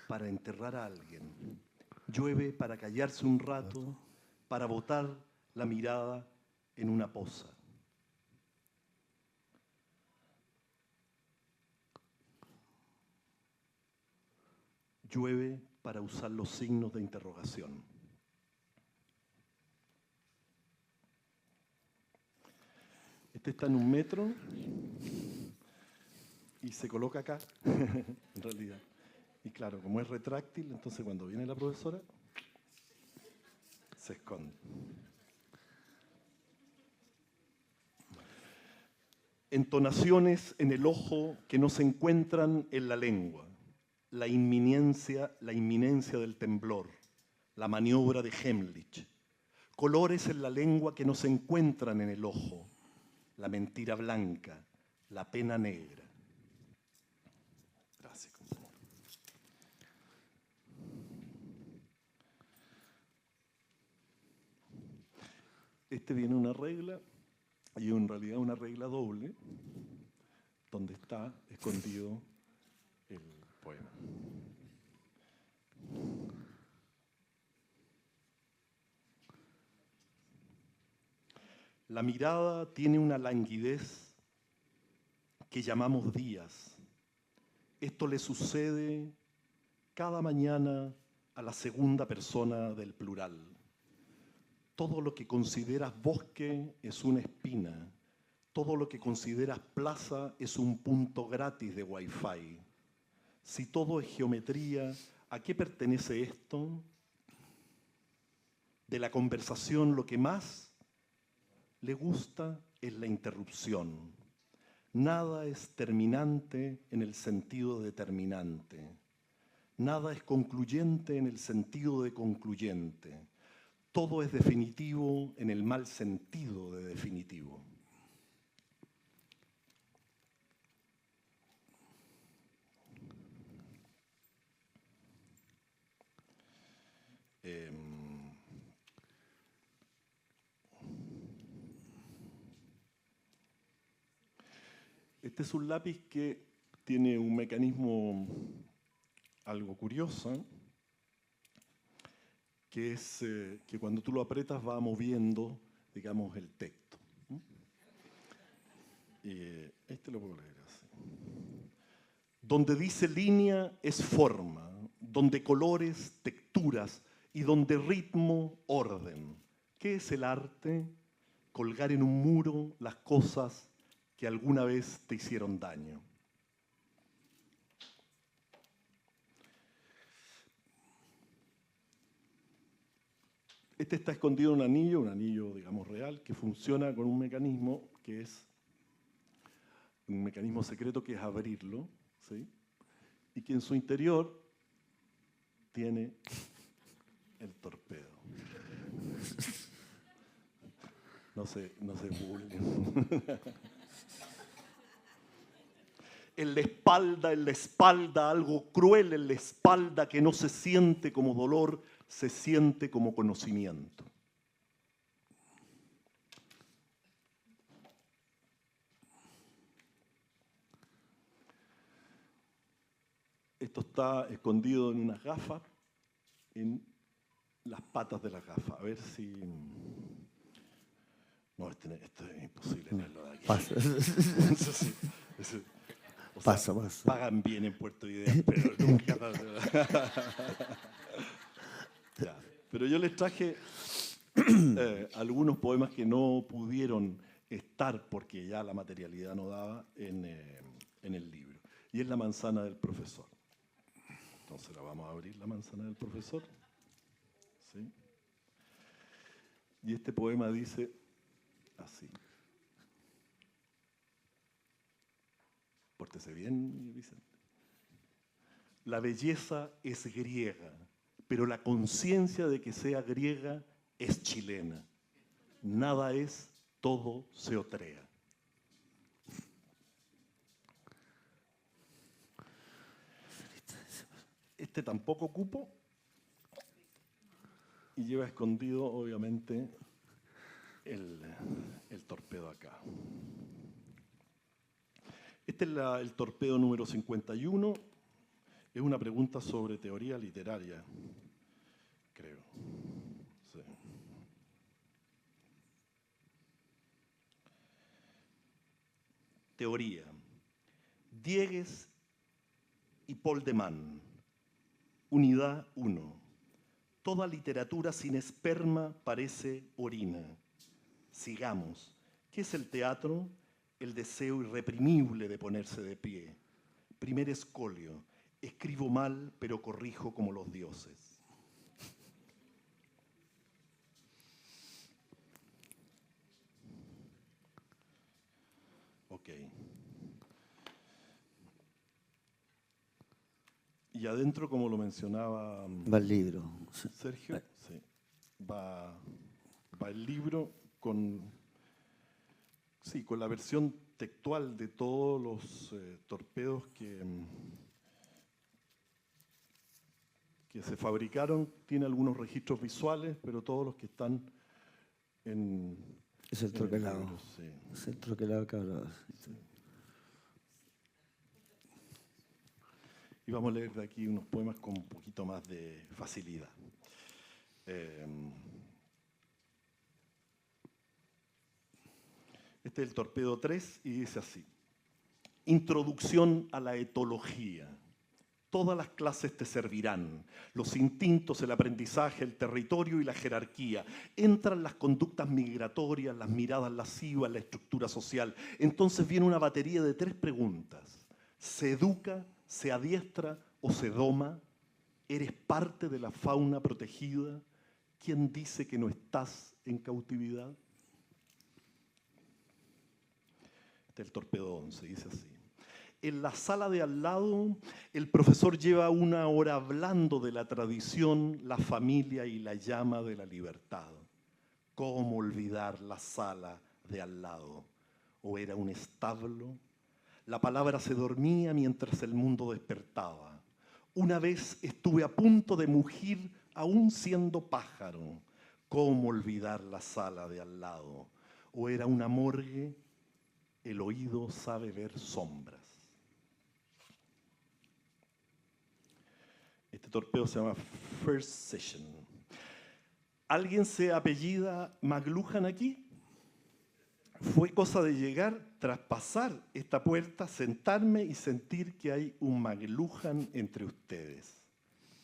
para enterrar a alguien. Llueve para callarse un rato, para botar la mirada en una poza. Llueve para usar los signos de interrogación. Este está en 1 metro y se coloca acá, en realidad. Y claro, como es retráctil, entonces cuando viene la profesora, se esconde. Entonaciones en el ojo que no se encuentran en la lengua. La inminencia del temblor, la maniobra de Heimlich. Colores en la lengua que no se encuentran en el ojo. la mentira blanca, la pena negra. Gracias, compañero. Viene una regla, y en realidad una regla doble, donde está escondido el poema. La mirada tiene una languidez que llamamos días. Esto le sucede cada mañana a la segunda persona del plural. Todo lo que consideras bosque es una espina. Todo lo que consideras plaza es un punto gratis de Wi-Fi. Si todo es geometría, ¿a qué pertenece esto? De la conversación lo que más le gusta es la interrupción. Nada es terminante en el sentido de terminante. Nada es concluyente en el sentido de concluyente. Todo es definitivo en el mal sentido de definitivo. Este es un lápiz que tiene un mecanismo algo curioso, que es que cuando tú lo aprietas va moviendo, digamos, el texto. Este lo puedo leer así. Donde dice línea es forma, donde colores, texturas y donde ritmo, orden. ¿Qué es el arte? Colgar en un muro las cosas que alguna vez te hicieron daño. Este está escondido en un anillo, digamos, real, que funciona con un mecanismo que es un mecanismo secreto que es abrirlo, ¿sí? Y que en su interior tiene el torpedo. No se burlen. En la espalda, algo cruel en la espalda que no se siente como dolor, se siente como conocimiento. Esto está escondido en unas gafas, en las patas de las gafas. A ver si... No, esto es imposible leerlo de aquí. Pasa. O sea, Pasa. Pagan bien en Puerto Ideas, pero nunca... Ya. Pero yo les traje algunos poemas que no pudieron estar porque ya la materialidad no daba en el libro. Y es La manzana del profesor. Entonces la vamos a abrir, La manzana del profesor. ¿Sí? Y este poema dice así. Pórtese bien, Vicente. La belleza es griega, pero la conciencia de que sea griega es chilena. Nada es, todo se otrea. Este tampoco cupo y lleva escondido, obviamente, el torpedo acá. Este es el torpedo número 51. Es una pregunta sobre teoría literaria, creo. Sí. Teoría. Diegues y Paul de Man. Unidad 1. Toda literatura sin esperma parece orina. Sigamos. ¿Qué es el teatro? El deseo irreprimible de ponerse de pie. Primer escolio. Escribo mal, pero corrijo como los dioses. Ok. Y adentro, como lo mencionaba Va el libro. Sergio, sí, va el libro Sí, con la versión textual de todos los torpedos que se fabricaron, tiene algunos registros visuales, pero todos los que están en... Es el troquelado. libro, sí. Es el troquelado que hablabas. Sí. Y vamos a leer de aquí unos poemas con un poquito más de facilidad. Este es el torpedo 3 y dice así. Introducción a la etología. Todas las clases te servirán. Los instintos, el aprendizaje, el territorio y la jerarquía. Entran las conductas migratorias, las miradas lascivas, la estructura social. Entonces viene una batería de 3 preguntas. ¿Se educa, se adiestra o se doma? ¿Eres parte de la fauna protegida? ¿Quién dice que no estás en cautividad? Este es el torpedo 11, dice así. En la sala de al lado, el profesor lleva 1 hora hablando de la tradición, la familia y la llama de la libertad. ¿Cómo olvidar la sala de al lado? ¿O era un establo? La palabra se dormía mientras el mundo despertaba. Una vez estuve a punto de mugir aún siendo pájaro. ¿Cómo olvidar la sala de al lado? ¿O era una morgue? El oído sabe ver sombras. Este torpedo se llama First Session. ¿Alguien se apellida McLuhan aquí? Fue cosa de llegar, traspasar esta puerta, sentarme y sentir que hay un McLuhan entre ustedes.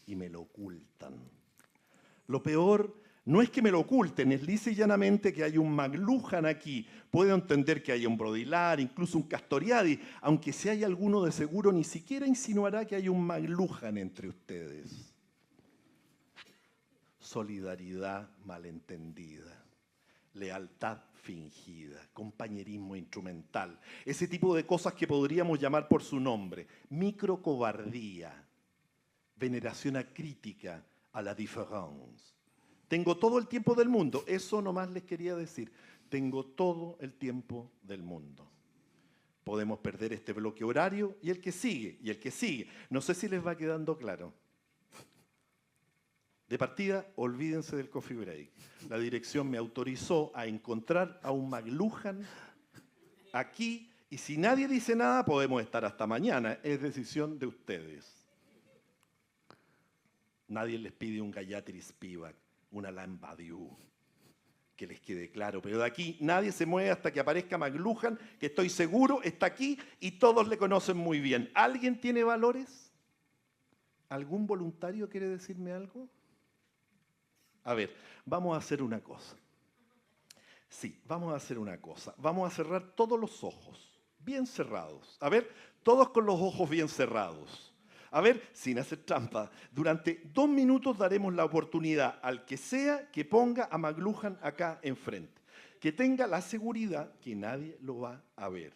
Y me lo ocultan. Lo peor no es que me lo oculten, es lisa y llanamente que hay un McLuhan aquí. Puedo entender que haya un Baudelaire, incluso un Castoriadis, aunque si hay alguno de seguro ni siquiera insinuará que hay un McLuhan entre ustedes. Solidaridad malentendida, lealtad fingida, compañerismo instrumental, ese tipo de cosas que podríamos llamar por su nombre, microcobardía, veneración acrítica a la différence. Tengo todo el tiempo del mundo, eso nomás les quería decir, tengo todo el tiempo del mundo. Podemos perder este bloque horario y el que sigue, y el que sigue. No sé si les va quedando claro. De partida, olvídense del coffee break. La dirección me autorizó a encontrar a un McLuhan aquí y si nadie dice nada podemos estar hasta mañana. Es decisión de ustedes. Nadie les pide un Gayatri Spivak, una Lambadiou, que les quede claro. Pero de aquí nadie se mueve hasta que aparezca McLuhan, que estoy seguro está aquí y todos le conocen muy bien. ¿Alguien tiene valores? ¿Algún voluntario quiere decirme algo? A ver, vamos a hacer una cosa. Sí, vamos a hacer una cosa. Vamos a cerrar todos los ojos, bien cerrados. A ver, todos con los ojos bien cerrados. A ver, sin hacer trampa. Durante 2 minutos daremos la oportunidad al que sea que ponga a McLuhan acá enfrente. Que tenga la seguridad que nadie lo va a ver.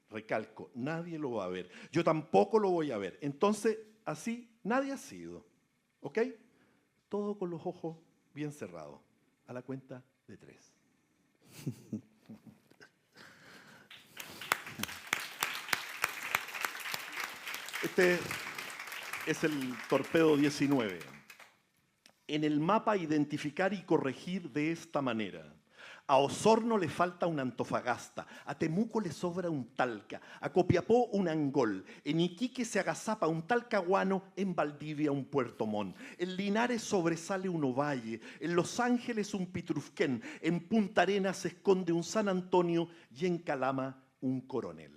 Recalco, nadie lo va a ver. Yo tampoco lo voy a ver. Entonces, así nadie ha sido. ¿Ok? Todo con los ojos bien cerrado, a la cuenta de 3. Este es el torpedo 19. En el mapa identificar y corregir de esta manera. A Osorno le falta un Antofagasta, a Temuco le sobra un Talca, a Copiapó un Angol, en Iquique se agazapa un Talcahuano, en Valdivia un Puerto Montt, en Linares sobresale un Ovalle, en Los Ángeles un Pitrufquén, en Punta Arenas se esconde un San Antonio y en Calama un Coronel.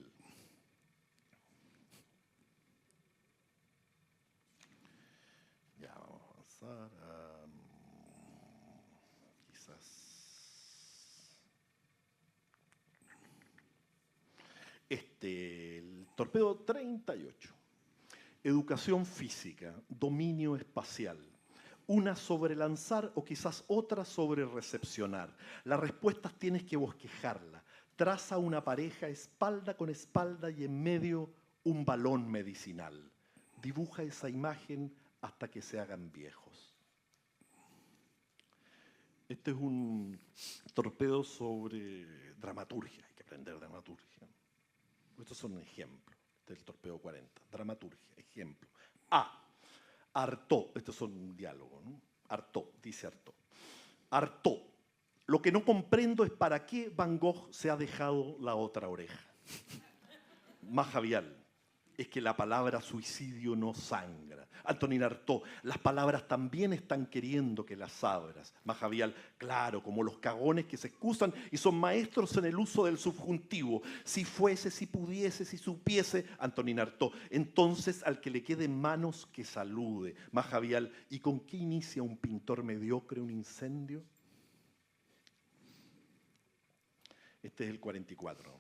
Ya vamos a avanzar a quizás... el torpedo 38. Educación física, dominio espacial. Una sobre lanzar o quizás otra sobre recepcionar. Las respuestas tienes que bosquejarla. Traza una pareja espalda con espalda y en medio un balón medicinal. Dibuja esa imagen hasta que se hagan viejos. Este es un torpedo sobre dramaturgia. Hay que aprender dramaturgia. Estos son ejemplos del Torpedo 40. Dramaturgia, ejemplo. Artaud, estos son un diálogo, ¿no? Artaud, dice Artaud. Artaud, lo que no comprendo es para qué Van Gogh se ha dejado la otra oreja. Majavial, es que la palabra suicidio no sangra. Antonin Artaud, las palabras también están queriendo que las abras. Majavial, claro, como los cagones que se excusan y son maestros en el uso del subjuntivo. Si fuese, si pudiese, si supiese, Antonin Artaud, entonces al que le queden manos que salude. Majavial, ¿y con qué inicia un pintor mediocre un incendio? Este es el 44.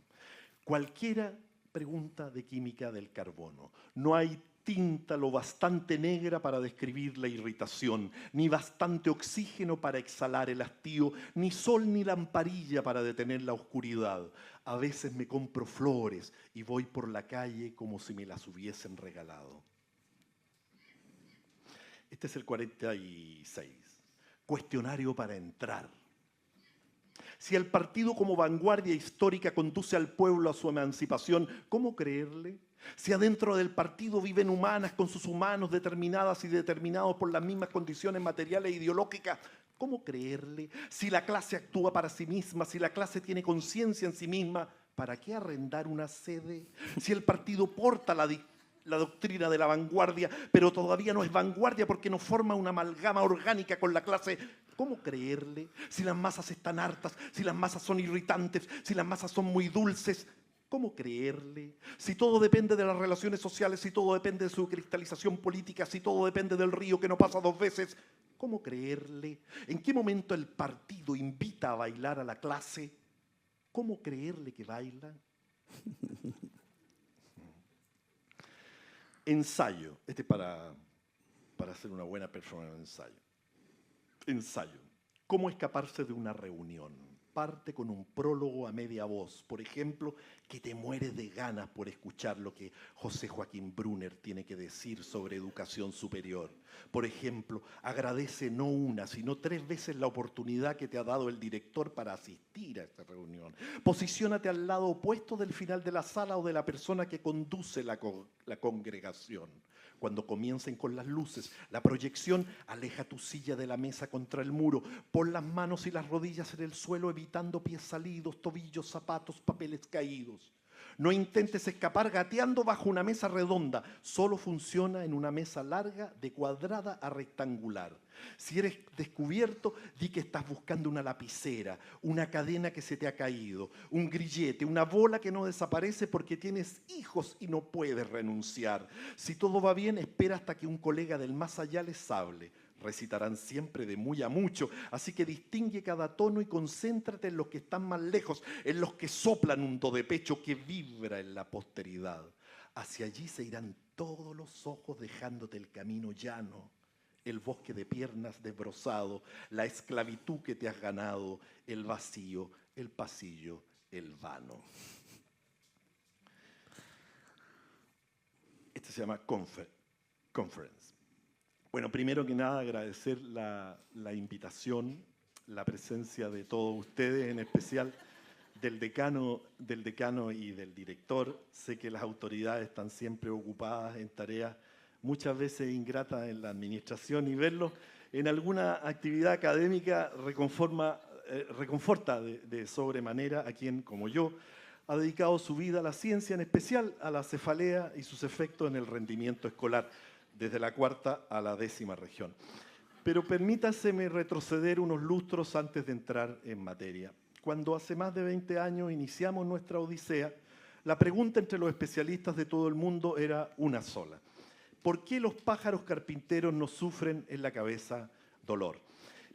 Cualquiera pregunta de química del carbono. No hay tinta lo bastante negra para describir la irritación, ni bastante oxígeno para exhalar el hastío, ni sol ni lamparilla para detener la oscuridad. A veces me compro flores y voy por la calle como si me las hubiesen regalado. Este es el 46. Cuestionario para entrar. Si el partido como vanguardia histórica conduce al pueblo a su emancipación, ¿cómo creerle? Si adentro del partido viven humanas con sus humanos determinadas y determinados por las mismas condiciones materiales e ideológicas, ¿cómo creerle? Si la clase actúa para sí misma, si la clase tiene conciencia en sí misma, ¿para qué arrendar una sede? Si el partido porta la doctrina de la vanguardia, pero todavía no es vanguardia porque no forma una amalgama orgánica con la clase, ¿cómo creerle? Si las masas están hartas, si las masas son irritantes, si las masas son muy dulces, ¿cómo creerle? Si todo depende de las relaciones sociales, si todo depende de su cristalización política, si todo depende del río que no pasa dos veces, ¿cómo creerle? ¿En qué momento el partido invita a bailar a la clase? ¿Cómo creerle que baila? Ensayo. Este es para hacer una buena performance de ensayo. Ensayo. ¿Cómo escaparse de una reunión? Parte con un prólogo a media voz. Por ejemplo, que te mueres de ganas por escuchar lo que José Joaquín Brunner tiene que decir sobre educación superior. Por ejemplo, agradece no una, sino 3 veces la oportunidad que te ha dado el director para asistir a esta reunión. Posiciónate al lado opuesto del final de la sala o de la persona que conduce la congregación. Cuando comiencen con las luces, la proyección, aleja tu silla de la mesa contra el muro, pon las manos y las rodillas en el suelo evitando pies salidos, tobillos, zapatos, papeles caídos. No intentes escapar gateando bajo una mesa redonda, solo funciona en una mesa larga de cuadrada a rectangular. Si eres descubierto, di que estás buscando una lapicera, una cadena que se te ha caído, un grillete, una bola que no desaparece porque tienes hijos y no puedes renunciar. Si todo va bien, espera hasta que un colega del más allá les hable. Recitarán siempre de muy a mucho, así que distingue cada tono y concéntrate en los que están más lejos, en los que soplan un do de pecho que vibra en la posteridad. Hacia allí se irán todos los ojos dejándote el camino llano, el bosque de piernas desbrozado, la esclavitud que te has ganado, el vacío, el pasillo, el vano. Este se llama Conference. Bueno, primero que nada agradecer la invitación, la presencia de todos ustedes, en especial del decano y del director. Sé que las autoridades están siempre ocupadas en tareas muchas veces ingratas en la administración y verlos en alguna actividad académica reconforta de sobremanera a quien, como yo, ha dedicado su vida a la ciencia, en especial a la cefalea y sus efectos en el rendimiento escolar, desde la 4ª a la 10ª región. Pero permítaseme retroceder unos lustros antes de entrar en materia. Cuando hace más de 20 años iniciamos nuestra odisea, la pregunta entre los especialistas de todo el mundo era una sola. ¿Por qué los pájaros carpinteros no sufren en la cabeza dolor?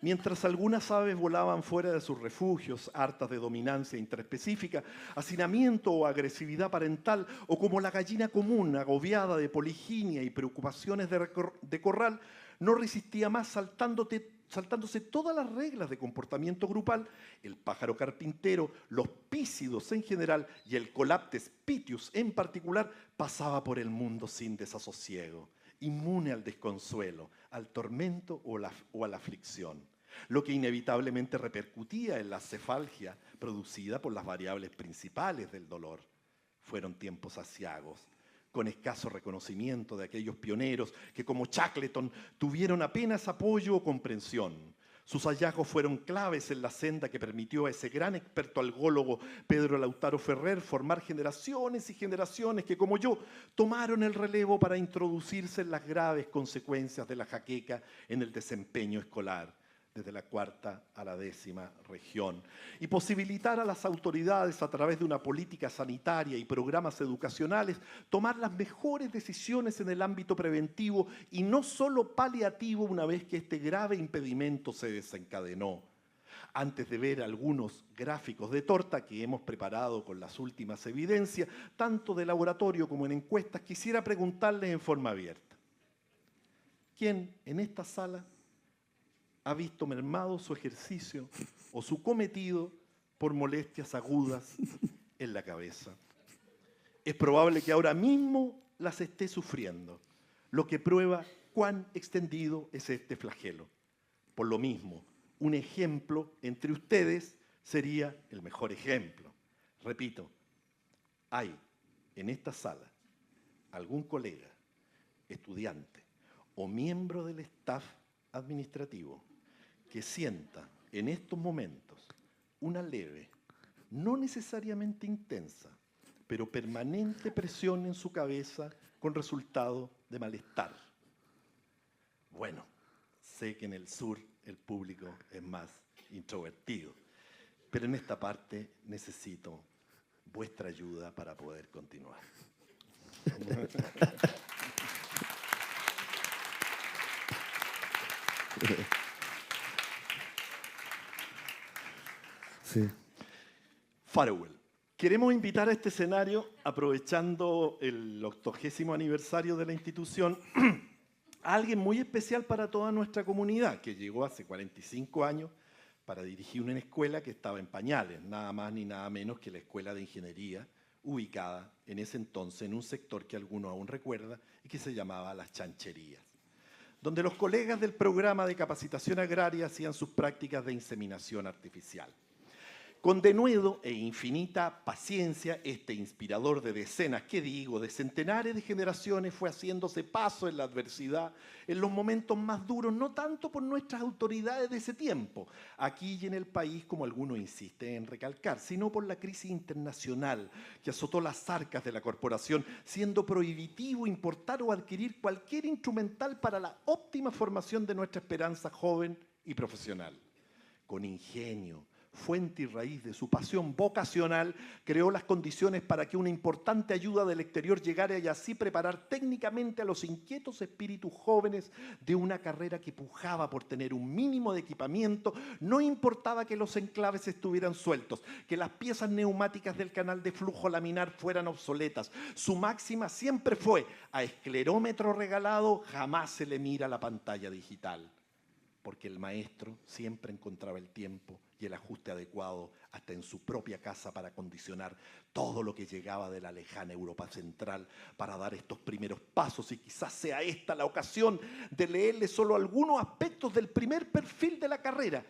Mientras algunas aves volaban fuera de sus refugios, hartas de dominancia intraespecífica, hacinamiento o agresividad parental, o como la gallina común, agobiada de poliginia y preocupaciones de corral, no resistía más saltándose todas las reglas de comportamiento grupal, el pájaro carpintero, los pícidos en general y el Colaptes pitius en particular pasaba por el mundo sin desasosiego, inmune al desconsuelo, al tormento o a la aflicción. lo que inevitablemente repercutía en la cefalgia producida por las variables principales del dolor. Fueron tiempos aciagos, con escaso reconocimiento de aquellos pioneros que, como Shackleton, tuvieron apenas apoyo o comprensión. Sus hallazgos fueron claves en la senda que permitió a ese gran experto algólogo Pedro Lautaro Ferrer formar generaciones y generaciones que, como yo, tomaron el relevo para introducirse en las graves consecuencias de la jaqueca en el desempeño escolar, desde la 4ª a la 10ª región, y posibilitar a las autoridades, a través de una política sanitaria y programas educacionales, tomar las mejores decisiones en el ámbito preventivo y no solo paliativo una vez que este grave impedimento se desencadenó. Antes de ver algunos gráficos de torta que hemos preparado con las últimas evidencias, tanto de laboratorio como en encuestas, quisiera preguntarles en forma abierta: ¿quién en esta sala ha visto mermado su ejercicio o su cometido por molestias agudas en la cabeza? Es probable que ahora mismo las esté sufriendo, lo que prueba cuán extendido es este flagelo. Por lo mismo, un ejemplo entre ustedes sería el mejor ejemplo. Repito, ¿hay en esta sala algún colega, estudiante o miembro del staff administrativo que sienta en estos momentos una leve, no necesariamente intensa, pero permanente presión en su cabeza con resultado de malestar? Bueno, sé que en el sur el público es más introvertido, pero en esta parte necesito vuestra ayuda para poder continuar. Sí. Farewell. Queremos invitar a este escenario, aprovechando el 80º aniversario de la institución, a alguien muy especial para toda nuestra comunidad, que llegó hace 45 años para dirigir una escuela que estaba en pañales, nada más ni nada menos que la Escuela de Ingeniería, ubicada en ese entonces en un sector que alguno aún recuerda y que se llamaba Las Chancherías, donde los colegas del programa de capacitación agraria hacían sus prácticas de inseminación artificial. Con denuedo e infinita paciencia, este inspirador de decenas, ¿qué digo?, de centenares de generaciones, fue haciéndose paso en la adversidad, en los momentos más duros, no tanto por nuestras autoridades de ese tiempo, aquí y en el país, como algunos insisten en recalcar, sino por la crisis internacional que azotó las arcas de la corporación, siendo prohibitivo importar o adquirir cualquier instrumental para la óptima formación de nuestra esperanza joven y profesional. Con ingenio, fuente y raíz de su pasión vocacional, creó las condiciones para que una importante ayuda del exterior llegara y así preparar técnicamente a los inquietos espíritus jóvenes de una carrera que pujaba por tener un mínimo de equipamiento. No importaba que los enclaves estuvieran sueltos, que las piezas neumáticas del canal de flujo laminar fueran obsoletas. Su máxima siempre fue: a esclerómetro regalado jamás se le mira la pantalla digital, porque el maestro siempre encontraba el tiempo y el ajuste adecuado hasta en su propia casa para condicionar todo lo que llegaba de la lejana Europa Central para dar estos primeros pasos, y quizás sea esta la ocasión de leerle solo algunos aspectos del primer perfil de la carrera,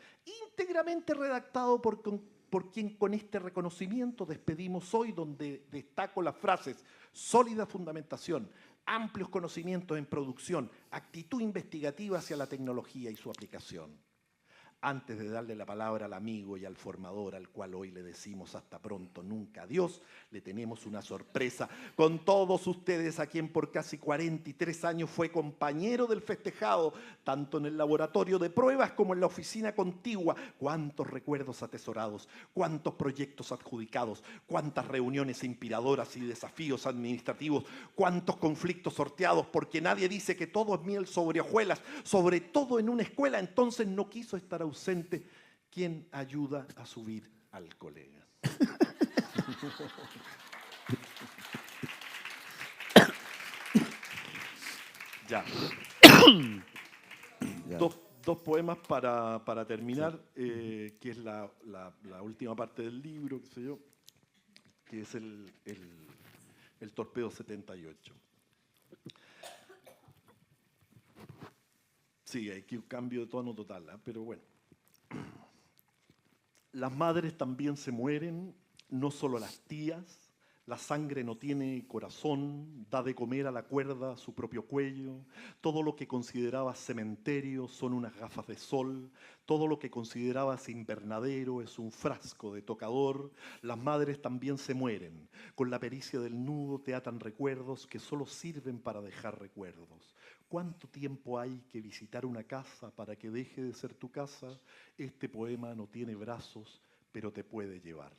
íntegramente redactado por quien con este reconocimiento despedimos hoy, donde destaco las frases: sólida fundamentación, amplios conocimientos en producción, actitud investigativa hacia la tecnología y su aplicación. Antes de darle la palabra al amigo y al formador, al cual hoy le decimos hasta pronto, nunca adiós, le tenemos una sorpresa con todos ustedes, a quien por casi 43 años fue compañero del festejado, tanto en el laboratorio de pruebas como en la oficina contigua. Cuántos recuerdos atesorados, cuántos proyectos adjudicados, cuántas reuniones inspiradoras y desafíos administrativos, cuántos conflictos sorteados, porque nadie dice que todo es miel sobre hojuelas, sobre todo en una escuela. Entonces no quiso estar ausente. ¿Quién ayuda a subir al colega? Ya. Dos poemas para terminar, que es la última parte del libro, qué sé yo, que es el Torpedo 78. Sí, hay que un cambio de tono total, ¿eh? Pero bueno. Las madres también se mueren, no solo las tías. La sangre no tiene corazón, da de comer a la cuerda su propio cuello. Todo lo que considerabas cementerio son unas gafas de sol. Todo lo que considerabas invernadero es un frasco de tocador. Las madres también se mueren. Con la pericia del nudo te atan recuerdos que solo sirven para dejar recuerdos. ¿Cuánto tiempo hay que visitar una casa para que deje de ser tu casa? Este poema no tiene brazos, pero te puede llevar.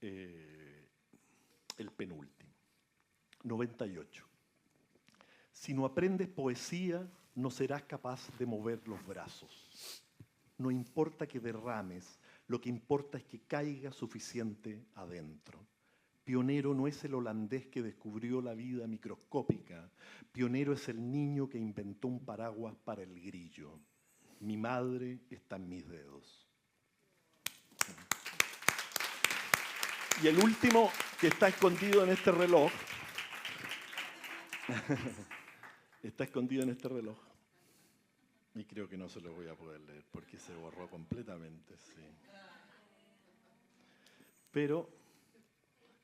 El penúltimo, 98. Si no aprendes poesía, no serás capaz de mover los brazos. No importa que derrames, lo que importa es que caiga suficiente adentro. Pionero no es el holandés que descubrió la vida microscópica. Pionero es el niño que inventó un paraguas para el grillo. Mi madre está en mis dedos. Y el último, que está escondido en este reloj, está escondido en este reloj, y creo que no se lo voy a poder leer porque se borró completamente, sí. Pero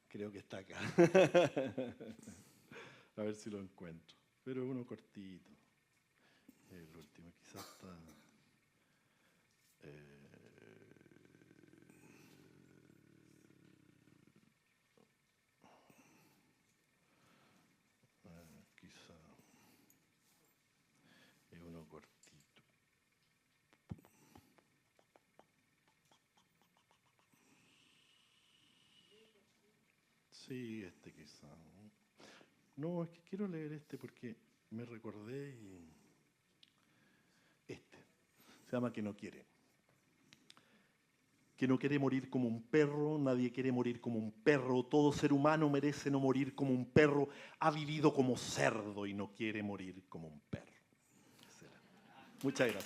creo que está acá. A ver si lo encuentro. Pero es uno cortito. El último quizás está... quizá es uno cortito. Sí, este quizá. No, es que quiero leer este porque me recordé y... Este. Se llama Que no quiere. Que no quiere morir como un perro, nadie quiere morir como un perro, todo ser humano merece no morir como un perro, ha vivido como cerdo y no quiere morir como un perro. Muchas gracias.